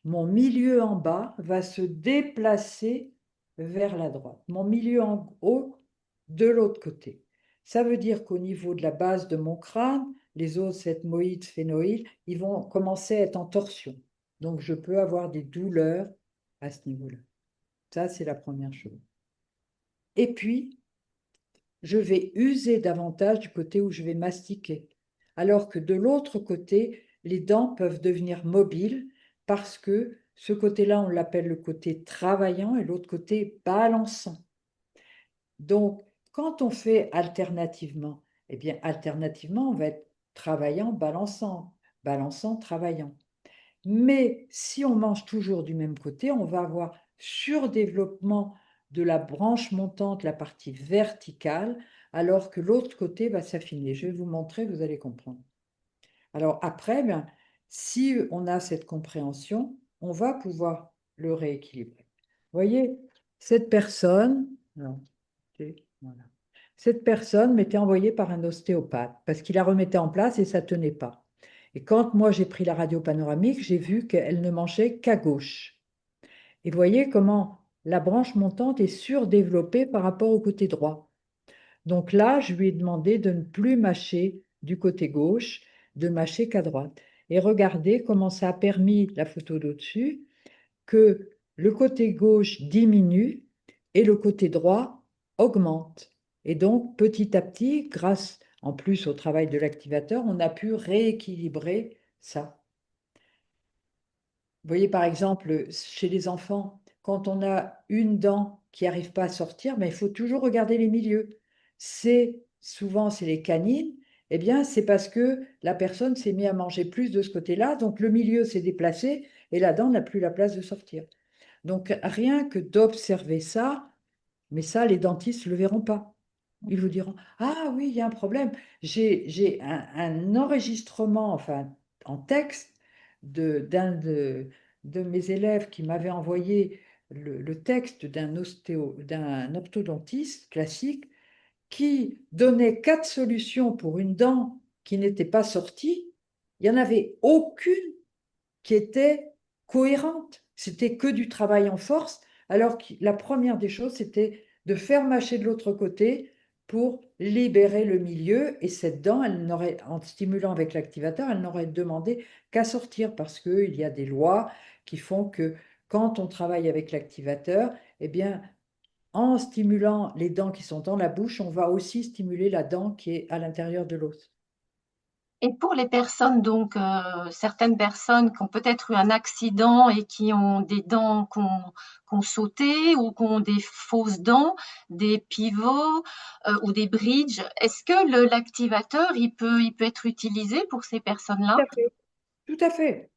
mon milieu en bas va se déplacer vers la droite. Mon milieu en haut de l'autre côté. Ça veut dire qu'au niveau de la base de mon crâne, les os ethmoïdes, sphénoïdes, ils vont commencer à être en torsion. Donc, je peux avoir des douleurs à ce niveau-là. Ça, c'est la première chose. Et puis, je vais user davantage du côté où je vais mastiquer. Alors que de l'autre côté, les dents peuvent devenir mobiles parce que ce côté-là, on l'appelle le côté travaillant et l'autre côté balançant. Donc, quand on fait alternativement, eh bien, alternativement, on va être travaillant, balançant, balançant, travaillant. Mais si on mange toujours du même côté, on va avoir surdéveloppement de la branche montante, la partie verticale, alors que l'autre côté va s'affiner. Je vais vous montrer, vous allez comprendre. Alors après, bien, si on a cette compréhension, on va pouvoir le rééquilibrer. Vous voyez, cette personne, alors, voilà. Cette personne m'était envoyée par un ostéopathe parce qu'il la remettait en place et ça ne tenait pas. Et quand moi j'ai pris la radio panoramique, j'ai vu qu'elle ne mangeait qu'à gauche. Et vous voyez comment la branche montante est surdéveloppée par rapport au côté droit. Donc là, je lui ai demandé de ne plus mâcher du côté gauche, de mâcher qu'à droite. Et regardez comment ça a permis, la photo d'au-dessus, que le côté gauche diminue et le côté droit augmente. Et donc, petit à petit, grâce en plus au travail de l'activateur, on a pu rééquilibrer ça. Vous voyez, par exemple, chez les enfants, quand on a une dent qui n'arrive pas à sortir, mais il faut toujours regarder les milieux. Souvent, c'est les canines. Eh bien, c'est parce que la personne s'est mise à manger plus de ce côté-là, donc le milieu s'est déplacé et la dent n'a plus la place de sortir. Donc, rien que d'observer ça, mais ça, les dentistes ne le verront pas. Ils vous diront, ah oui, il y a un problème. J'ai un enregistrement, enfin, en texte de mes élèves qui m'avait envoyé le texte d'un orthodontiste classique qui donnait 4 solutions pour une dent qui n'était pas sortie. Il n'y en avait aucune qui était cohérente. C'était que du travail en force, alors que la première des choses, c'était de faire mâcher de l'autre côté pour libérer le milieu. Et cette dent, en stimulant avec l'activateur, elle n'aurait demandé qu'à sortir parce qu'il y a des lois qui font que quand on travaille avec l'activateur, eh bien, en stimulant les dents qui sont dans la bouche, on va aussi stimuler la dent qui est à l'intérieur de l'os. Et pour les personnes, donc, certaines personnes qui ont peut-être eu un accident et qui ont des dents qu'on sauté ou qui ont des fausses dents, des pivots ou des bridges, est-ce que l'activateur, il peut être utilisé pour ces Tout personnes-là? à fait. Tout à fait.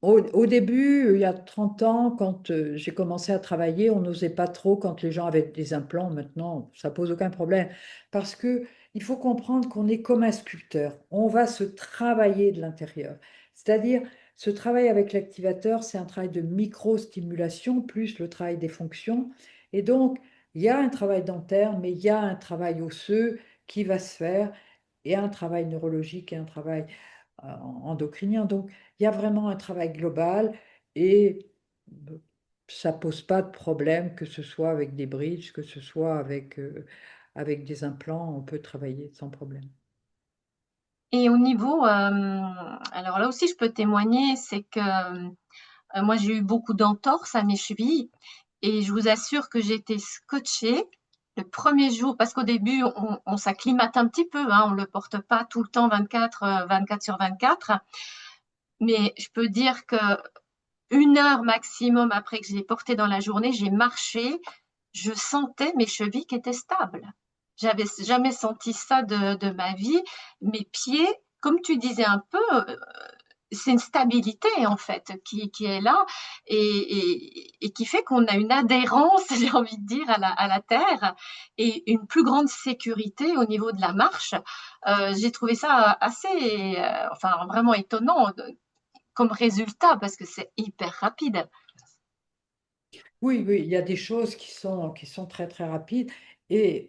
Au début, il y a 30 ans, quand j'ai commencé à travailler, on n'osait pas trop quand les gens avaient des implants. Maintenant, ça pose aucun problème. Parce que il faut comprendre qu'on est comme un sculpteur. On va se travailler de l'intérieur. C'est-à-dire, ce travail avec l'activateur, c'est un travail de micro-stimulation plus le travail des fonctions. Et donc, il y a un travail dentaire, mais il y a un travail osseux qui va se faire, et un travail neurologique et un travail endocrinien. Donc, il y a vraiment un travail global et ça pose pas de problème, que ce soit avec des bridges, que ce soit avec des implants, on peut travailler sans problème. Et au niveau, alors là aussi je peux témoigner, c'est que moi j'ai eu beaucoup d'entorses à mes chevilles et je vous assure que j'ai été scotchée le premier jour, parce qu'au début on s'acclimate un petit peu, hein, on ne le porte pas tout le temps 24 sur 24, mais je peux dire que 1 heure maximum après que je l'ai porté dans la journée, j'ai marché, je sentais mes chevilles qui étaient stables. J'avais jamais senti ça de ma vie. Mes pieds, comme tu disais un peu, c'est une stabilité en fait qui est là et qui fait qu'on a une adhérence, j'ai envie de dire, à la terre et une plus grande sécurité au niveau de la marche. J'ai trouvé ça assez, enfin vraiment étonnant comme résultat parce que c'est hyper rapide. Oui, oui, il y a des choses qui sont très, très rapides. Et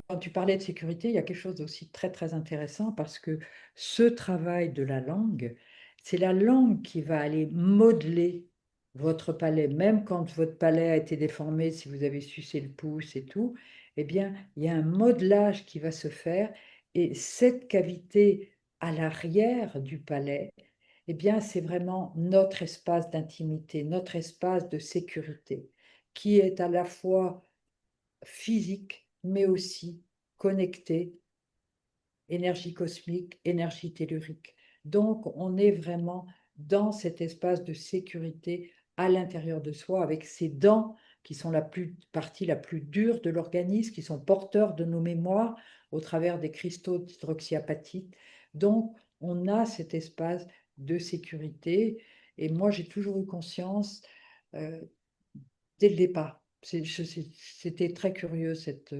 quand tu parlais de sécurité, il y a quelque chose aussi très, très intéressant parce que ce travail de la langue, c'est la langue qui va aller modeler votre palais. Même quand votre palais a été déformé, si vous avez sucé le pouce et tout, eh bien, il y a un modelage qui va se faire. Et cette cavité à l'arrière du palais, eh bien, c'est vraiment notre espace d'intimité, notre espace de sécurité, qui est à la fois physique, mais aussi connecté, énergie cosmique, énergie tellurique. Donc, on est vraiment dans cet espace de sécurité à l'intérieur de soi, avec ces dents qui sont la partie la plus dure de l'organisme, qui sont porteurs de nos mémoires au travers des cristaux d'hydroxyapatite. Donc, on a cet espace de sécurité. Et moi, j'ai toujours eu conscience euh, dès le départ. C'était très curieux, cette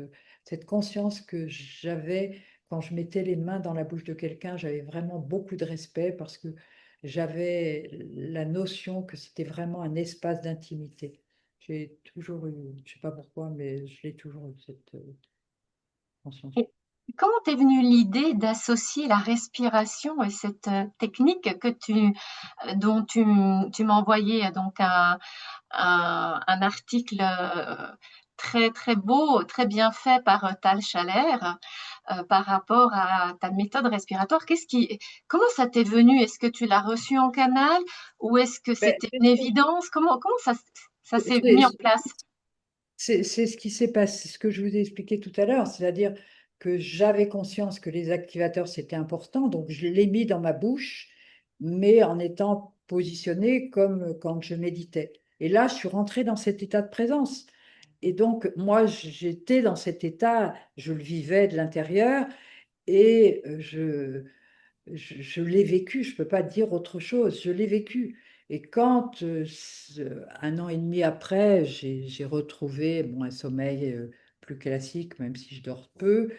conscience que j'avais quand je mettais les mains dans la bouche de quelqu'un. J'avais vraiment beaucoup de respect parce que j'avais la notion que c'était vraiment un espace d'intimité. J'ai toujours eu, je ne sais pas pourquoi, mais je l'ai toujours eu, cette conscience. Et comment t'es venue l'idée d'associer la respiration et cette technique dont tu m'as envoyé donc un article très très beau, très bien fait par Tal Chaler par rapport à ta méthode respiratoire. Comment ça t'est venu? Est-ce que tu l'as reçu en canal ou est-ce que Ben, c'était une évidence? Comment ça s'est mis en c'est- place? c'est ce qui s'est passé, ce que je vous ai expliqué tout à l'heure, c'est-à-dire que j'avais conscience que les activateurs, c'était important, donc je l'ai mis dans ma bouche, mais en étant positionné comme quand je méditais. Et là, je suis rentrée dans cet état de présence. Et donc, moi, j'étais dans cet état, je le vivais de l'intérieur, et je l'ai vécu, je ne peux pas dire autre chose, je l'ai vécu. Et quand, 1 an et demi après, j'ai retrouvé bon, un sommeil plus classique, même si je dors peu,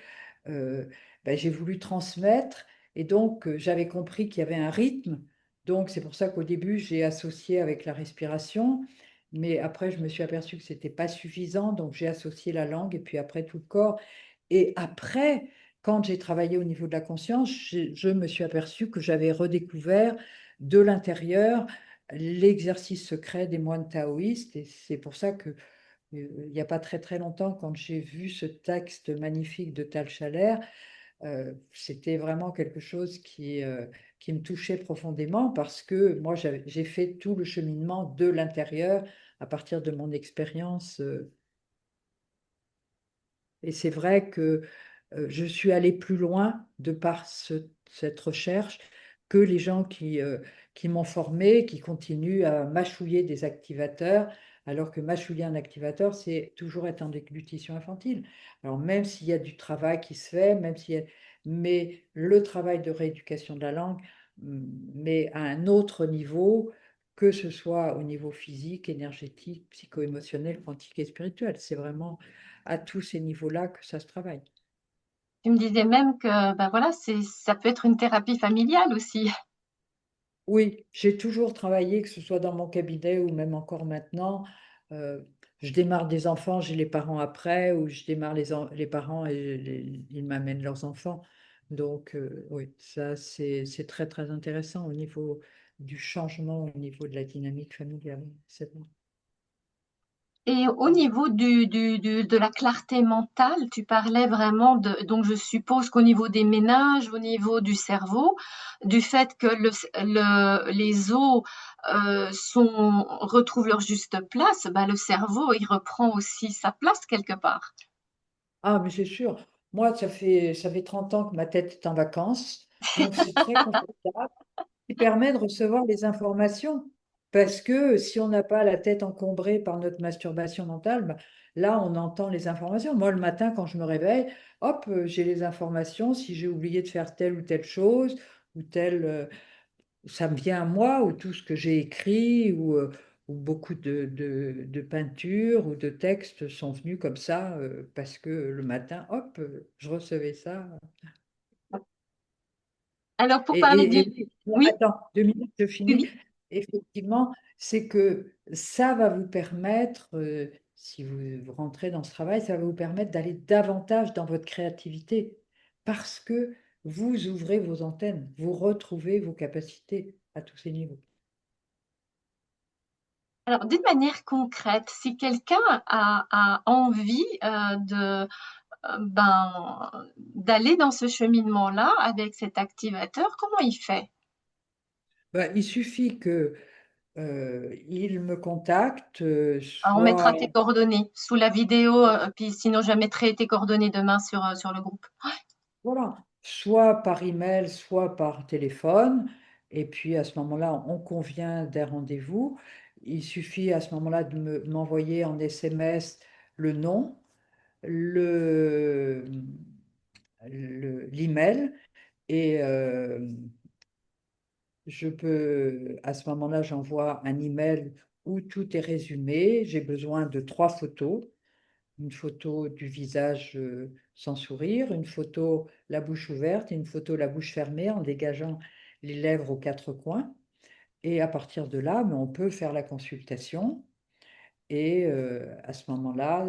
euh, ben, j'ai voulu transmettre. Et donc, j'avais compris qu'il y avait un rythme. Donc, c'est pour ça qu'au début, j'ai associé avec la respiration. Mais après, je me suis aperçue que ce n'était pas suffisant. Donc, j'ai associé la langue et puis après tout le corps. Et après, quand j'ai travaillé au niveau de la conscience, je me suis aperçue que j'avais redécouvert de l'intérieur l'exercice secret des moines taoïstes. Et c'est pour ça que, il n'y a pas très très longtemps, quand j'ai vu ce texte magnifique de Tal Chaler, c'était vraiment quelque chose qui me touchait profondément parce que moi, j'ai fait tout le cheminement de l'intérieur à partir de mon expérience. Et c'est vrai que je suis allée plus loin de par cette recherche que les gens qui m'ont formé, qui continuent à mâchouiller des activateurs, alors que mâchouiller un activateur, c'est toujours être en déglutition infantile. Alors même s'il y a du travail qui se fait, mais le travail de rééducation de la langue, mais à un autre niveau, que ce soit au niveau physique, énergétique, psycho-émotionnel, quantique et spirituel. C'est vraiment à tous ces niveaux-là que ça se travaille. Tu me disais même que ben voilà, ça peut être une thérapie familiale aussi. Oui, j'ai toujours travaillé, que ce soit dans mon cabinet ou même encore maintenant. euh, je démarre des enfants, j'ai les parents après, ou je démarre les parents et ils m'amènent leurs enfants. Donc, oui, ça, c'est très, très intéressant au niveau du changement, au niveau de la dynamique familiale. C'est vrai. Et au niveau de la clarté mentale, tu parlais vraiment donc je suppose qu'au niveau des méninges, au niveau du cerveau, du fait que les os retrouvent leur juste place, bah, le cerveau, il reprend aussi sa place quelque part. Ah, mais c'est sûr. Moi, ça fait 30 ans que ma tête est en vacances, donc c'est très confortable. Qui permet de recevoir les informations. Parce que si on n'a pas la tête encombrée par notre masturbation mentale, bah, là, on entend les informations. Moi, le matin, quand je me réveille, hop, j'ai les informations. Si j'ai oublié de faire telle ou telle chose, ou telle, ça me vient à moi, ou tout ce que j'ai écrit, ou beaucoup de peintures ou de textes sont venus comme ça, parce que le matin, hop, je recevais ça. Alors pour Et, parler et, du... et oui, bon, Oui, attends, 2 minutes, je oui, finis. oui. Effectivement, c'est que ça va vous permettre, si vous rentrez dans ce travail, ça va vous permettre d'aller davantage dans votre créativité parce que vous ouvrez vos antennes, vous retrouvez vos capacités à tous ces niveaux. Alors d'une manière concrète, si quelqu'un a envie d'aller dans ce cheminement-là avec cet activateur, comment il fait? Ben, il suffit que il me contacte, Alors, on soit mettra tes coordonnées sous la vidéo, puis sinon je mettrai tes coordonnées demain sur le groupe. voilà, soit par email, soit par téléphone. Et puis à ce moment-là, on convient d'un rendez-vous. Il suffit à ce moment-là de m'envoyer en SMS le nom, le, l'email. Et à ce moment-là, j'envoie un email où tout est résumé. J'ai besoin de 3 photos. Une photo du visage sans sourire, une photo la bouche ouverte et une photo la bouche fermée en dégageant les lèvres aux 4 coins. Et à partir de là, on peut faire la consultation. Et à ce moment-là,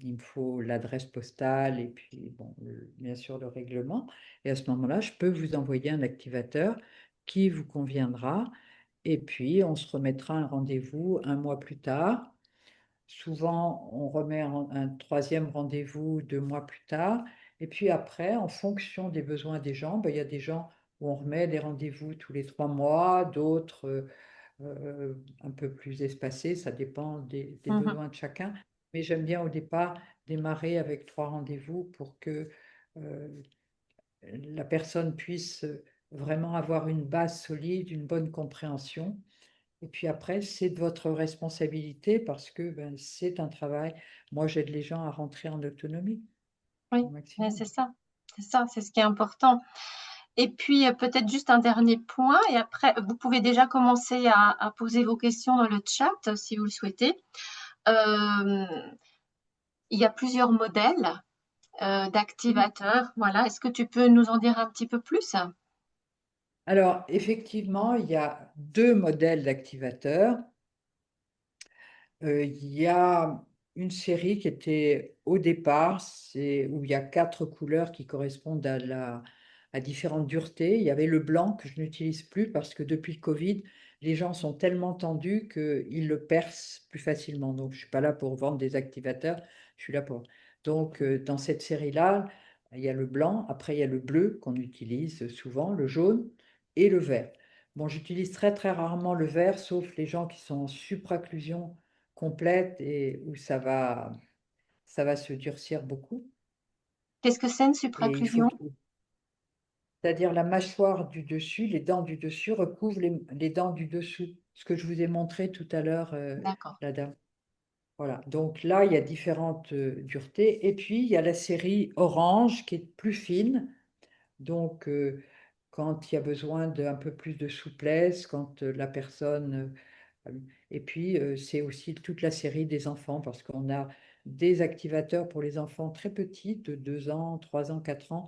il me faut l'adresse postale et puis, bon, bien sûr, le règlement. Et à ce moment-là, je peux vous envoyer un activateur qui vous conviendra. Et puis, on se remettra un rendez-vous un mois plus tard. Souvent, on remet un troisième rendez-vous 2 mois plus tard. Et puis après, en fonction des besoins des gens, ben, il y a des gens où on remet des rendez-vous tous les 3 mois, d'autres un peu plus espacés. Ça dépend des Mhm. besoins de chacun. Mais j'aime bien au départ démarrer avec 3 rendez-vous pour que euh, la personne puisse vraiment avoir une base solide, une bonne compréhension. Et puis après, c'est de votre responsabilité parce que ben, c'est un travail. Moi, j'aide les gens à rentrer en autonomie Oui, au mais maximum. c'est ça, c'est ce qui est important. Et puis peut-être juste un dernier point, et après, vous pouvez déjà commencer à poser vos questions dans le chat si vous le souhaitez. Euh, il y a plusieurs modèles Oui. d'activateurs. Voilà, est-ce que tu peux nous en dire un petit peu plus? Alors, effectivement, il y a 2 modèles d'activateurs. Il y a une série qui était au départ, c'est où il y a 4 couleurs qui correspondent à différentes duretés. Il y avait le blanc que je n'utilise plus parce que depuis le Covid, les gens sont tellement tendus qu'ils le percent plus facilement. Donc, je ne suis pas là pour vendre des activateurs, je suis là pour. Donc, dans cette série-là, il y a le blanc, après il y a le bleu qu'on utilise souvent, le jaune et le vert. Bon, j'utilise très très rarement le vert, sauf les gens qui sont en supraclusion complète et où ça va se durcir beaucoup. Qu'est-ce que c'est une Et il faut supraclusion? tout. C'est-à-dire la mâchoire du dessus, les dents du dessus recouvrent les dents du dessous. Ce que je vous ai montré tout à l'heure, D'accord. la dame. Voilà. Donc là, il y a différentes duretés. Et puis, il y a la série orange qui est plus fine. Donc, quand il y a besoin d'un peu plus de souplesse, quand la personne... et puis, c'est aussi toute la série des enfants, parce qu'on a des activateurs pour les enfants très petits, de 2 ans, 3 ans, 4 ans,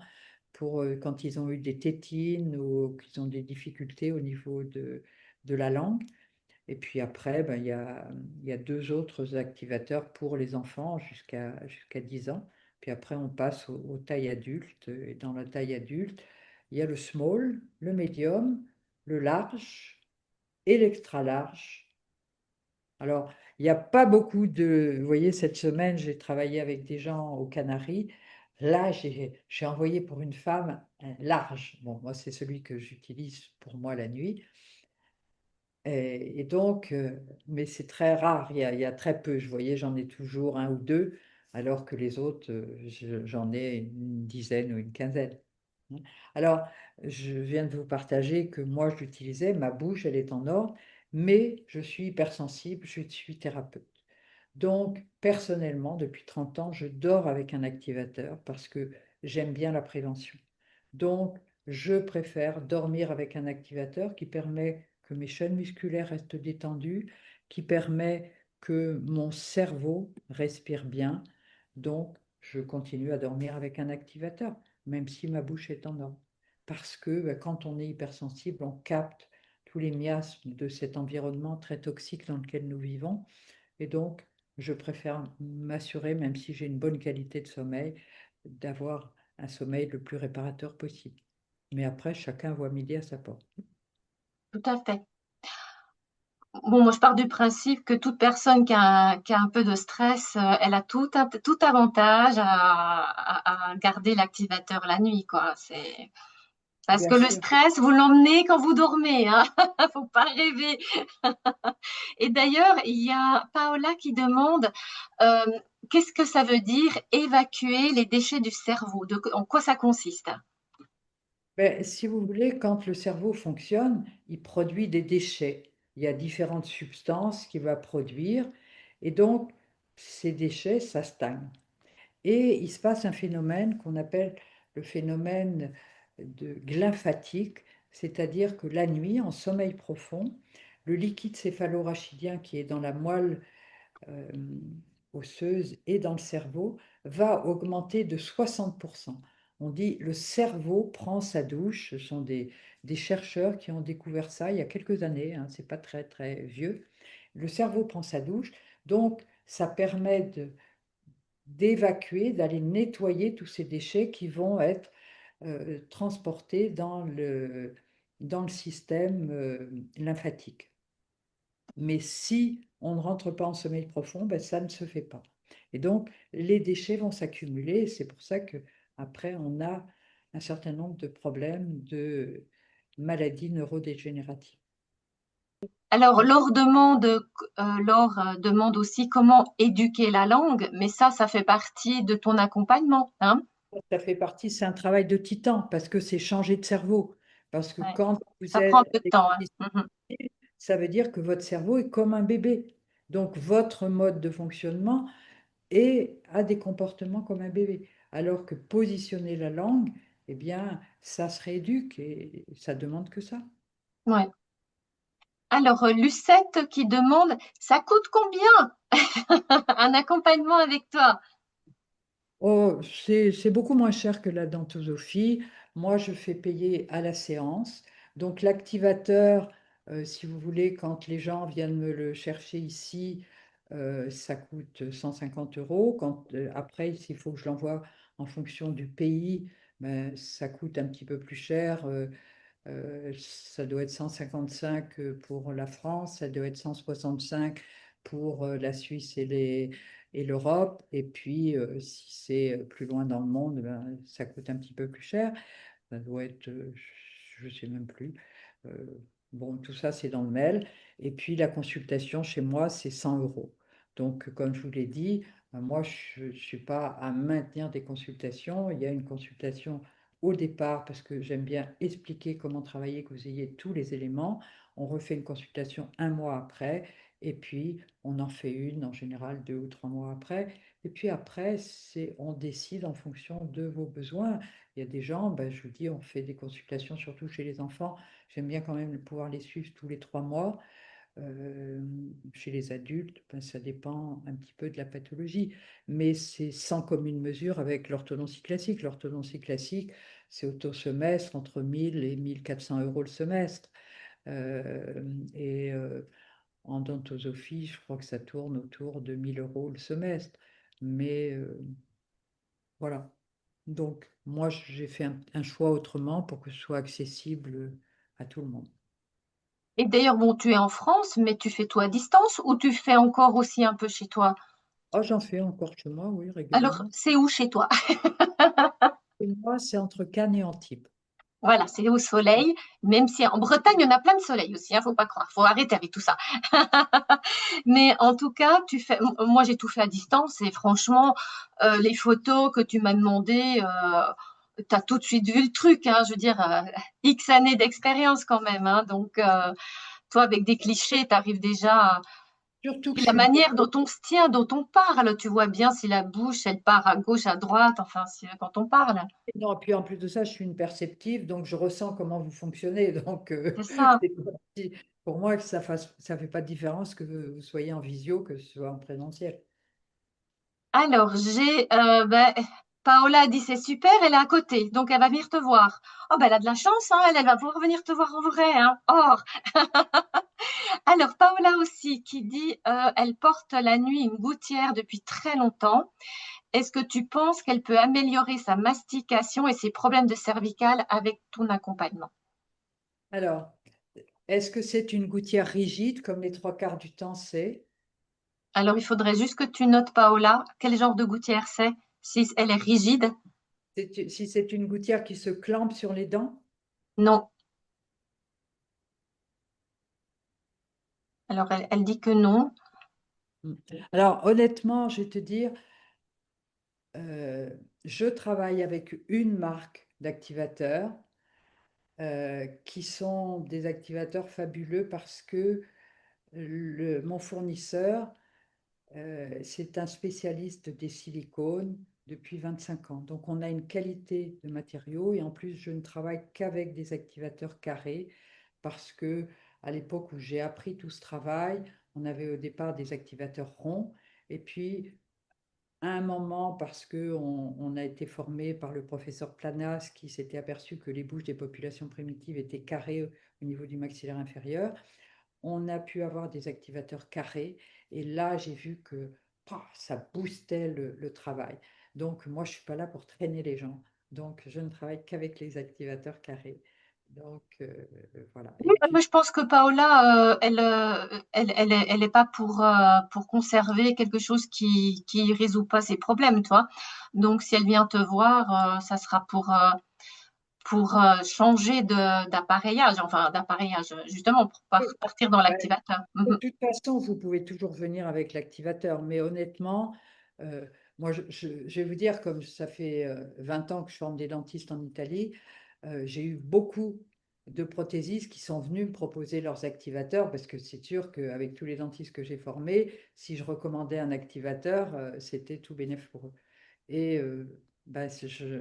pour quand ils ont eu des tétines ou qu'ils ont des difficultés au niveau de la langue. Et puis après, ben, il y a deux autres activateurs pour les enfants jusqu'à 10 ans. Puis après, on passe aux tailles adultes. Et dans la taille adulte, il y a le small, le medium, le large et l'extra large. Alors, il n'y a pas beaucoup de... Vous voyez, cette semaine, j'ai travaillé avec des gens aux Canaries. Là, j'ai envoyé pour une femme un large. Bon, moi, c'est celui que j'utilise pour moi la nuit. Et donc, mais c'est très rare, il y a très peu. Je voyais, j'en ai toujours un ou deux, alors que les autres, j'en ai une dizaine ou une quinzaine. Alors, je viens de vous partager que moi, je l'utilisais, ma bouche, elle est en ordre, mais je suis hypersensible, je suis thérapeute. Donc, personnellement, depuis 30 ans, je dors avec un activateur parce que j'aime bien la prévention. Donc, je préfère dormir avec un activateur qui permet que mes chaînes musculaires restent détendues, qui permet que mon cerveau respire bien. Donc, je continue à dormir avec un activateur, même si ma bouche est en ordre. Parce que ben, quand on est hypersensible, on capte tous les miasmes de cet environnement très toxique dans lequel nous vivons. Et donc, je préfère m'assurer, même si j'ai une bonne qualité de sommeil, d'avoir un sommeil le plus réparateur possible. Mais après, chacun voit midi à sa porte. Tout à fait. Bon, moi, je pars du principe que toute personne qui a un peu de stress, elle a tout avantage à garder l'activateur la nuit, quoi. Parce Bien que le sûr. stress, vous l'emmenez quand vous dormez, hein. Faut pas rêver. Et d'ailleurs, il y a Paola qui demande euh, qu'est-ce que ça veut dire évacuer les déchets du cerveau? En quoi ça consiste? Ben, si vous voulez, quand le cerveau fonctionne, il produit des déchets. Il y a différentes substances qu'il va produire. Et donc, ces déchets, ça stagne. Et il se passe un phénomène qu'on appelle le phénomène de glymphatique, c'est-à-dire que la nuit, en sommeil profond, le liquide céphalorachidien qui est dans la moelle euh, osseuse et dans le cerveau va augmenter de 60%. On dit le cerveau prend sa douche. Ce sont des chercheurs qui ont découvert ça il y a quelques années, hein, c'est pas très très vieux. Le cerveau prend sa douche, donc ça permet d'évacuer, d'aller nettoyer tous ces déchets qui vont être transportés dans le système lymphatique. Mais si on ne rentre pas en sommeil profond, ben, ça ne se fait pas. Et donc, les déchets vont s'accumuler. C'est pour ça que après, on a un certain nombre de problèmes de maladies neurodégénératives. Alors, Laure demande aussi comment éduquer la langue, mais ça fait partie de ton accompagnement, hein? Ça fait partie, c'est un travail de titan parce que c'est changer de cerveau. Parce que Ouais. quand vous Ça prend êtes peu de temps, hein. Mhm. ça veut dire que votre cerveau est comme un bébé. Donc, votre mode de fonctionnement a des comportements comme un bébé. Alors que positionner la langue, eh bien, ça se rééduque et ça demande que ça. Ouais. Alors, Lucette qui demande, ça coûte combien un accompagnement avec toi? Oh, c'est beaucoup moins cher que la dentosophie. Moi, je fais payer à la séance. Donc, l'activateur, si vous voulez, quand les gens viennent me le chercher ici, ça coûte 150 euros. Après, s'il faut que je l'envoie en fonction du pays, ben, ça coûte un petit peu plus cher. Ça doit être 155 pour la France, ça doit être 165 pour la Suisse et l'Europe. Et puis, si c'est plus loin dans le monde, ben, ça coûte un petit peu plus cher. Ça doit être, je ne sais même plus. Euh, bon, tout ça, c'est dans le mail. Et puis, la consultation chez moi, c'est 100 euros. Donc, comme je vous l'ai dit, moi, je ne suis pas à maintenir des consultations. Il y a une consultation au départ parce que j'aime bien expliquer comment travailler, que vous ayez tous les éléments. On refait une consultation un mois après. Et puis, on en fait une en général 2 ou 3 mois après. Et puis après, on décide en fonction de vos besoins. Il y a des gens, ben, je vous dis, on fait des consultations, surtout chez les enfants. J'aime bien quand même pouvoir les suivre tous les 3 mois. Euh, Chez les adultes, ben, ça dépend un petit peu de la pathologie, mais c'est sans commune mesure avec l'orthodontie classique. L'orthodontie classique, c'est au semestre entre 1000 et 1400 € le semestre. Euh, et en dentosophie, je crois que ça tourne autour de 1000 € le semestre. Mais voilà. Donc, moi, j'ai fait un choix autrement pour que ce soit accessible à tout le monde. Et d'ailleurs, bon, tu es en France, mais tu fais tout à distance ou tu fais encore aussi un peu chez toi? Ah, j'en fais encore chez moi, oui, Alors, régulièrement. c'est où chez toi? Et moi, c'est entre Cannes et Antibes. Voilà, c'est au soleil, même si en Bretagne, il y en a plein de soleil aussi, hein, faut pas croire, faut arrêter avec tout ça. Mais en tout cas, moi j'ai tout fait à distance et franchement, les photos que tu m'as demandé, tu as tout de suite vu le truc, hein, je veux dire, X années d'expérience quand même, hein, donc toi avec des clichés, tu arrives déjà. Surtout que Et je la suis manière dont on se tient, dont on parle, tu vois bien si la bouche, elle part à gauche, à droite, enfin, quand on parle, non, puis en plus de ça, je suis une perceptive, donc je ressens comment vous fonctionnez. Donc, c'est ça. c'est pas pour moi que ça fait pas de différence que vous soyez en visio, que ce soit en présentiel. Alors, ben, Paola a dit c'est super, elle est à côté, donc elle va venir te voir. Oh, ben, elle a de la chance, hein, elle va pouvoir venir te voir en vrai, hein. Or, alors, Paola aussi qui dit elle porte la nuit une gouttière depuis très longtemps. Est-ce que tu penses qu'elle peut améliorer sa mastication et ses problèmes de cervicale avec ton accompagnement? Alors, est-ce que c'est une gouttière rigide, comme les trois quarts du temps c'est? Alors, il faudrait juste que tu notes, Paola, quel genre de gouttière c'est, si elle est rigide. Si c'est une gouttière qui se clampe sur les dents? Non. Alors, elle dit que non. Mm. Alors, honnêtement, je vais te dire, euh, je travaille avec une marque d'activateurs qui sont des activateurs fabuleux parce que mon fournisseur, c'est un spécialiste des silicones depuis 25 ans. Donc, on a une qualité de matériaux et en plus, je ne travaille qu'avec des activateurs carrés parce que à l'époque où j'ai appris tout ce travail, on avait au départ des activateurs ronds et puis à un moment, parce qu'on a été formé par le professeur Planas qui s'était aperçu que les bouches des populations primitives étaient carrées au niveau du maxillaire inférieur, on a pu avoir des activateurs carrés. Et là, j'ai vu que ça boostait le travail. Donc, moi, je ne suis pas là pour traîner les gens. Donc, je ne travaille qu'avec les activateurs carrés. Donc, voilà. Oui, Et mais puis, je pense que Paola, elle est pas pour conserver quelque chose qui résout pas ses problèmes, toi. Donc, si elle vient te voir, ça sera pour changer d'appareillage, enfin d'appareillage, justement, pour partir dans ouais, l'activateur. de Mhm. toute façon, vous pouvez toujours venir avec l'activateur, mais honnêtement, euh, moi, je vais vous dire, comme ça fait 20 ans que je forme des dentistes en Italie, j'ai eu beaucoup de prothésistes qui sont venus me proposer leurs activateurs, parce que c'est sûr qu'avec tous les dentistes que j'ai formés, si je recommandais un activateur, c'était tout bénef pour eux. Et bah,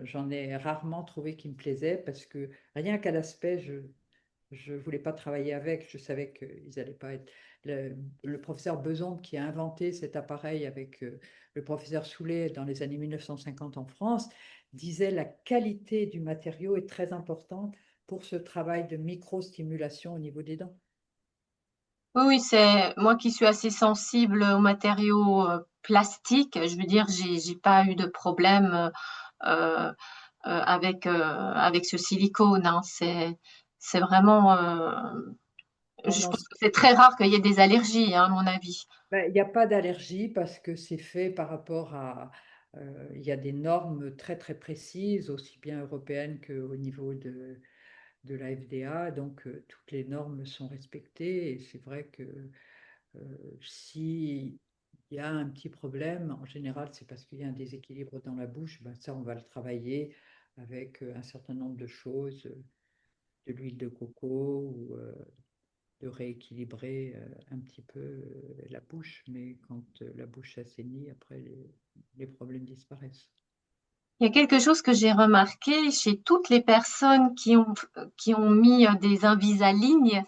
j'en ai rarement trouvé qui me plaisait, parce que rien qu'à l'aspect, je ne voulais pas travailler avec, je savais qu'ils n'allaient pas être. Le professeur Beson, qui a inventé cet appareil avec le professeur Soulet dans les années 1950 en France, disait la qualité du matériau est très importante pour ce travail de microstimulation au niveau des dents. Oui, oui, c'est moi qui suis assez sensible aux matériaux plastiques. Je veux dire, j'ai pas eu de problème euh, avec ce silicone, hein. C'est vraiment. Non, Je non, pense que c'est très rare qu'il y ait des allergies, hein, à mon avis. ben, il n'y a pas d'allergie parce que c'est fait par rapport à... il y a des normes très très précises, aussi bien européennes qu'au niveau de la FDA, donc toutes les normes sont respectées et c'est vrai que si il y a un petit problème, en général c'est parce qu'il y a un déséquilibre dans la bouche, ben, ça on va le travailler avec un certain nombre de choses, de l'huile de coco ou de rééquilibrer un petit peu la bouche, mais quand la bouche s'assainit, après les problèmes disparaissent. Il y a quelque chose que j'ai remarqué chez toutes les personnes qui ont mis des Invisalign,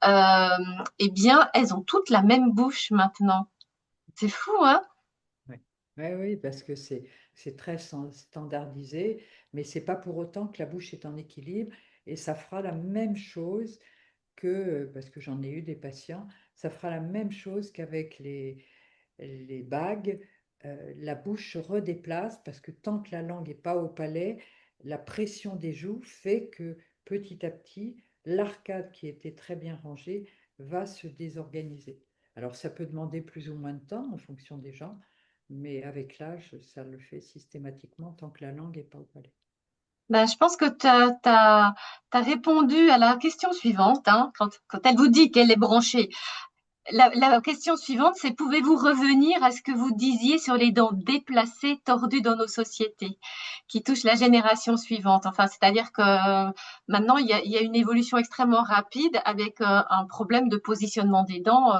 eh bien, elles ont toutes la même bouche maintenant. C'est fou, hein? Ouais. Ouais, oui, parce que c'est très standardisé, mais c'est pas pour autant que la bouche est en équilibre et ça fera la même chose que, parce que j'en ai eu des patients, ça fera la même chose qu'avec les bagues. La bouche se redéplace parce que tant que la langue n'est pas au palais, la pression des joues fait que petit à petit, l'arcade qui était très bien rangée va se désorganiser. Alors ça peut demander plus ou moins de temps en fonction des gens, mais avec l'âge, ça le fait systématiquement tant que la langue n'est pas au palais. Ben, je pense que tu as répondu à la question suivante, hein, quand elle vous dit qu'elle est branchée. La question suivante, c'est pouvez-vous revenir à ce que vous disiez sur les dents déplacées, tordues dans nos sociétés, qui touchent la génération suivante? Enfin, c'est-à-dire que maintenant, il y a une évolution extrêmement rapide avec un problème de positionnement des dents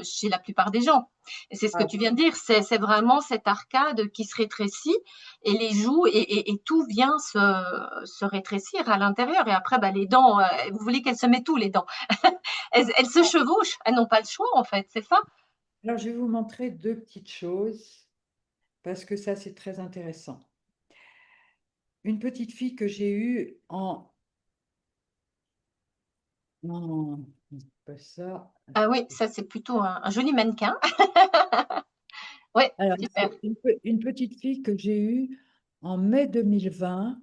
chez la plupart des gens. Et c'est ce que Ah, tu viens de dire, c'est vraiment cette arcade qui se rétrécit et les joues et tout vient se rétrécir à l'intérieur. Et après, bah, les dents, vous voulez qu'elles se mettent où les dents? Elles se chevauchent, elles n'ont pas le choix en fait, c'est ça? alors, je vais vous montrer deux petites choses parce que ça, c'est très intéressant. Une petite fille que j'ai eue pas ça. Ah oui, ça c'est plutôt un joli mannequin. Ouais, Alors, super. c'est une petite fille que j'ai eue en mai 2020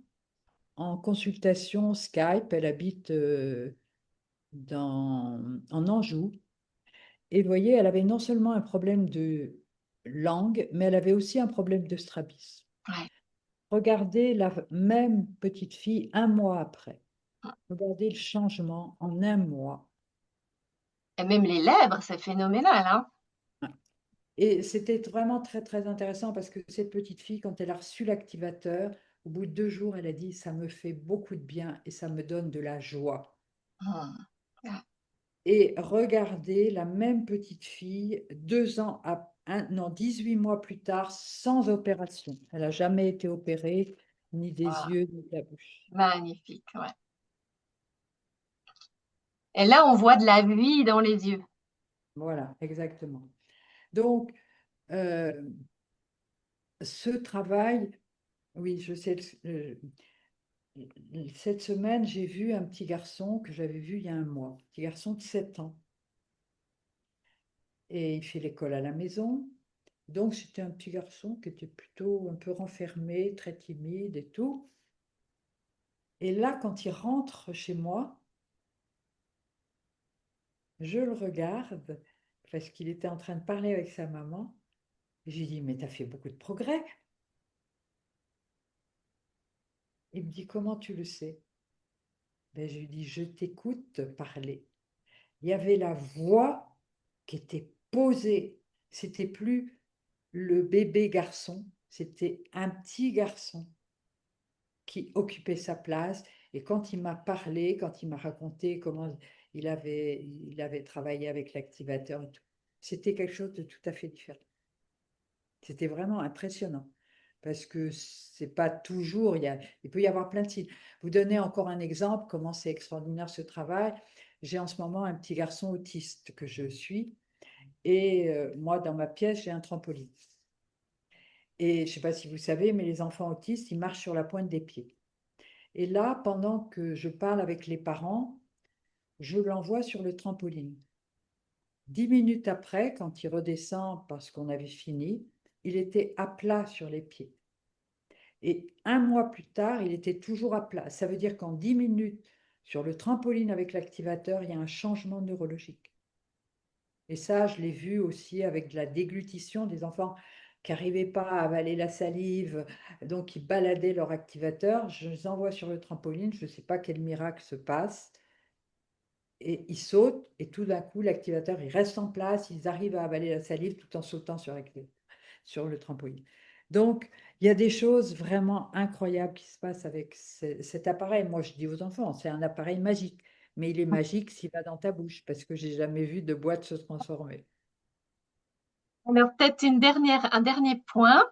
en consultation Skype. Elle habite en Anjou. Et vous voyez, elle avait non seulement un problème de langue, mais elle avait aussi un problème de strabisme. Ouais. Regardez la même petite fille un mois après. Regardez le changement en un mois. Et même les lèvres, c'est phénoménal, hein? Et c'était vraiment très, très intéressant parce que cette petite fille, quand elle a reçu l'activateur, au bout de 2 jours, elle a dit, ça me fait beaucoup de bien et ça me donne de la joie. Hmm. Et regardez la même petite fille, 2 ans, non, 18 mois plus tard, sans opération. Elle n'a jamais été opérée, ni des Wow. yeux, ni de la bouche. Magnifique, ouais. Et là, on voit de la vie dans les yeux. Voilà, exactement. Donc, euh, ce travail, oui, je sais, cette semaine, j'ai vu un petit garçon que j'avais vu il y a un mois, un petit garçon de 7 ans. Et il fait l'école à la maison. Donc, c'était un petit garçon qui était plutôt un peu renfermé, très timide et tout. Et là, quand il rentre chez moi, je le regarde parce qu'il était en train de parler avec sa maman. Et je lui dis, mais tu as fait beaucoup de progrès. Il me dit, comment tu le sais? Ben, je lui dis, je t'écoute parler. Il y avait la voix qui était posée. C'était plus le bébé garçon, c'était un petit garçon qui occupait sa place. Et quand il m'a parlé, quand il m'a raconté comment il avait travaillé avec l'activateur et tout, c'était quelque chose de tout à fait différent. C'était vraiment impressionnant. Parce que c'est pas toujours, il peut y avoir plein de signes. Vous donnez encore un exemple, comment c'est extraordinaire ce travail. J'ai en ce moment un petit garçon autiste que je suis. Et moi, dans ma pièce, j'ai un trampoline. Et je ne sais pas si vous savez, mais les enfants autistes, ils marchent sur la pointe des pieds. Et là, pendant que je parle avec les parents, je l'envoie sur le trampoline. 10 minutes après, quand il redescend parce qu'on avait fini, il était à plat sur les pieds. Et un mois plus tard, il était toujours à plat. Ça veut dire qu'en 10 minutes, sur le trampoline avec l'activateur, il y a un changement neurologique. Et ça, je l'ai vu aussi avec de la déglutition des enfants qui n'arrivaient pas à avaler la salive, donc ils baladaient leur activateur. Je les envoie sur le trampoline, je ne sais pas quel miracle se passe, et ils sautent, et tout d'un coup, l'activateur, il reste en place, ils arrivent à avaler la salive tout en sautant sur le trampoline. Donc, il y a des choses vraiment incroyables qui se passent avec cet appareil. Moi, je dis aux enfants, c'est un appareil magique. mais il est magique s'il va dans ta bouche, parce que j'ai jamais vu de boîte se transformer. Alors, peut-être un dernier point.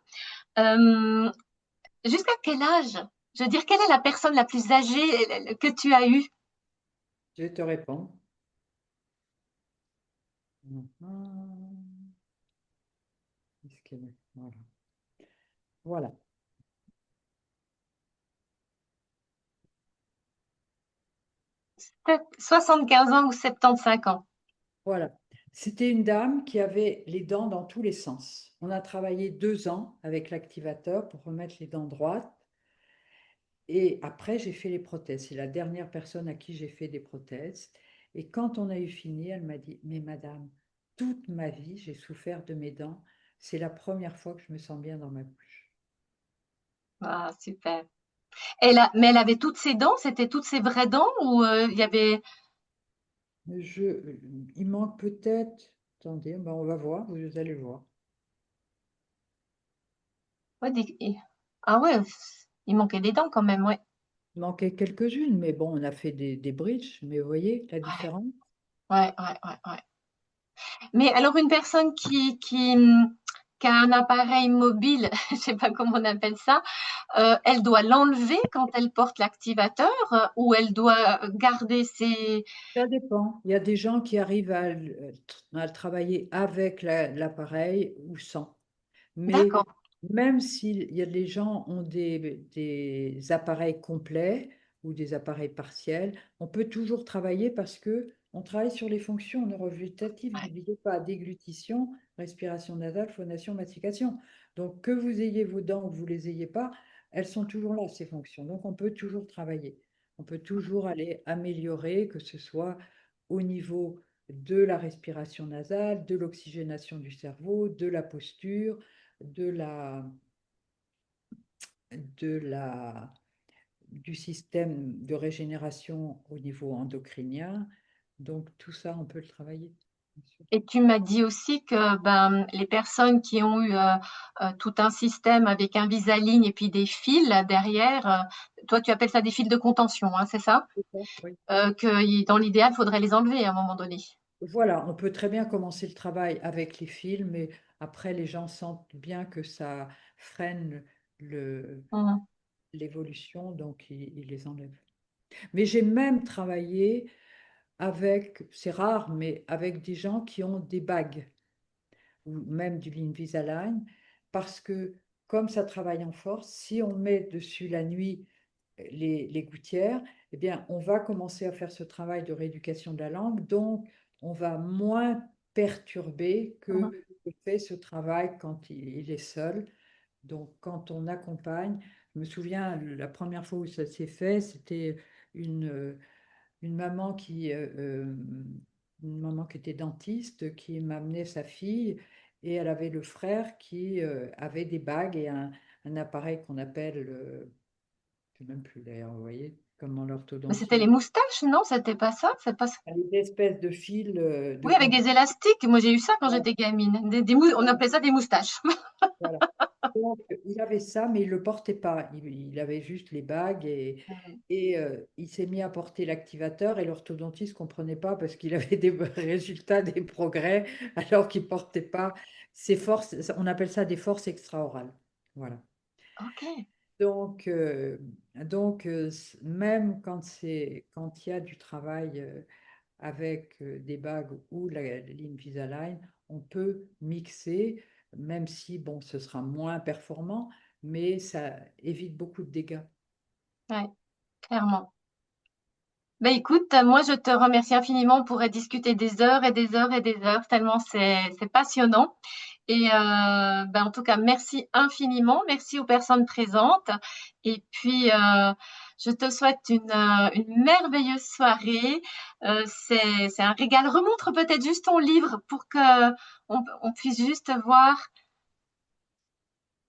Euh, Jusqu'à quel âge? Je veux dire, quelle est la personne la plus âgée que tu as eue? Je te réponds. Mhm. Qu'est-ce qu'elle est? Voilà. Voilà. 75 ans ou 75 ans? Voilà. C'était une dame qui avait les dents dans tous les sens. On a travaillé 2 ans avec l'activateur pour remettre les dents droites. Et après, j'ai fait les prothèses. C'est la dernière personne à qui j'ai fait des prothèses. Et quand on a eu fini, elle m'a dit, mais madame, toute ma vie, j'ai souffert de mes dents. C'est la première fois que je me sens bien dans ma bouche. Ah, super. Mais elle avait toutes ses dents, c'était toutes ses vraies dents ou il y avait Il manque peut-être, attendez, ben on va voir, vous allez voir. ouais, ah ouais, il manquait des dents quand même, ouais. Il manquait quelques-unes, mais bon, on a fait des bridges, mais vous voyez la Ouais, différence? ouais. Mais alors une personne qui a un appareil mobile, je sais pas comment on appelle ça, elle doit l'enlever quand elle porte l'activateur ou elle doit garder ses... Ça dépend. Il y a des gens qui arrivent à le travailler avec l'appareil ou sans. Mais D'accord. même s'il y a des gens ont des appareils complets ou des appareils partiels, on peut toujours travailler parce que on travaille sur les fonctions neurovégétatives. Ouais, N'oubliez pas, déglutition, respiration nasale, phonation, mastication. Donc que vous ayez vos dents ou que vous les ayez pas, elles sont toujours là, ces fonctions. Donc on peut toujours travailler. On peut toujours aller améliorer, que ce soit au niveau de la respiration nasale, de l'oxygénation du cerveau, de la posture, de la, de la, du système de régénération au niveau endocrinien. Donc tout ça, on peut le travailler, bien sûr. et tu m'as dit aussi que ben, les personnes qui ont eu tout un système avec un vis-à-ligne et puis des fils derrière, toi tu appelles ça des fils de contention, hein, c'est ça? C'est ça, oui. Dans l'idéal, il faudrait les enlever à un moment donné. Voilà, on peut très bien commencer le travail avec les fils, mais après, les gens sentent bien que ça freine Mhm. l'évolution, donc ils les enlèvent. Mais j'ai même travaillé avec, c'est rare, mais avec des gens qui ont des bagues ou même du Invisalign, parce que comme ça travaille en force, si on met dessus la nuit les gouttières, eh bien, on va commencer à faire ce travail de rééducation de la langue, donc on va moins perturber Mhm. que fait ce travail quand il est seul. Donc, quand on accompagne, je me souviens, la première fois où ça s'est fait, c'était une, une maman une maman qui était dentiste qui m'amenait sa fille et elle avait le frère qui avait des bagues et un appareil qu'on appelle, je ne sais même plus d'ailleurs, vous voyez, comme en Mais c'était les l'orthodontie, moustaches, non? C'était pas ça? C'est pas ça. une espèce de fil de Oui, avec des contact. élastiques. Moi, j'ai eu ça quand j'étais gamine. On appelait ça des moustaches. Voilà. Donc, il avait ça, mais il ne le portait pas. Il avait juste les bagues et il s'est mis à porter l'activateur et l'orthodontiste ne comprenait pas parce qu'il avait des résultats, des progrès, alors qu'il ne portait pas ses forces. On appelle ça des forces extraorales. Voilà. Ok. Donc, même quand il y a du travail avec des bagues ou l'Invisalign, on peut mixer, même si bon, ce sera moins performant, mais ça évite beaucoup de dégâts. Ouais, clairement. Ben écoute, moi je te remercie infiniment. On pourrait discuter des heures et des heures et des heures, tellement c'est passionnant. Et ben, en tout cas, merci infiniment. Merci aux personnes présentes. Et puis, je te souhaite une merveilleuse soirée. C'est un régal. Remontre peut-être juste ton livre pour que on puisse juste voir,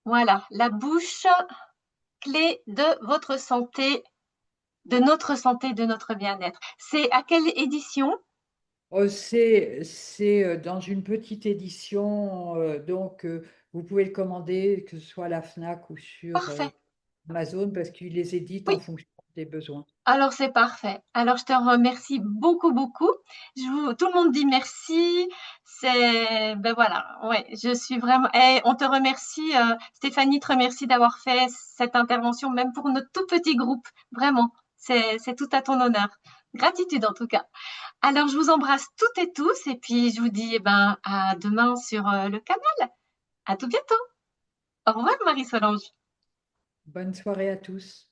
voilà, la bouche, clé de votre santé, de notre santé, de notre bien-être. C'est à quelle édition? C'est dans une petite édition, donc vous pouvez le commander, que ce soit à la FNAC ou sur Parfait. Amazon, parce qu'ils les éditent en Oui, fonction des besoins. Alors c'est parfait. Alors je te remercie beaucoup, beaucoup. Tout le monde dit merci. C'est, ben voilà, ouais, je suis vraiment. Et on te remercie, Stéphanie te remercie d'avoir fait cette intervention, même pour notre tout petit groupe. Vraiment, c'est tout à ton honneur. Gratitude en tout cas. Alors je vous embrasse toutes et tous, et puis je vous dis, eh ben, à demain sur le canal. À tout bientôt. Au revoir, Marie-Solange. Bonne soirée à tous.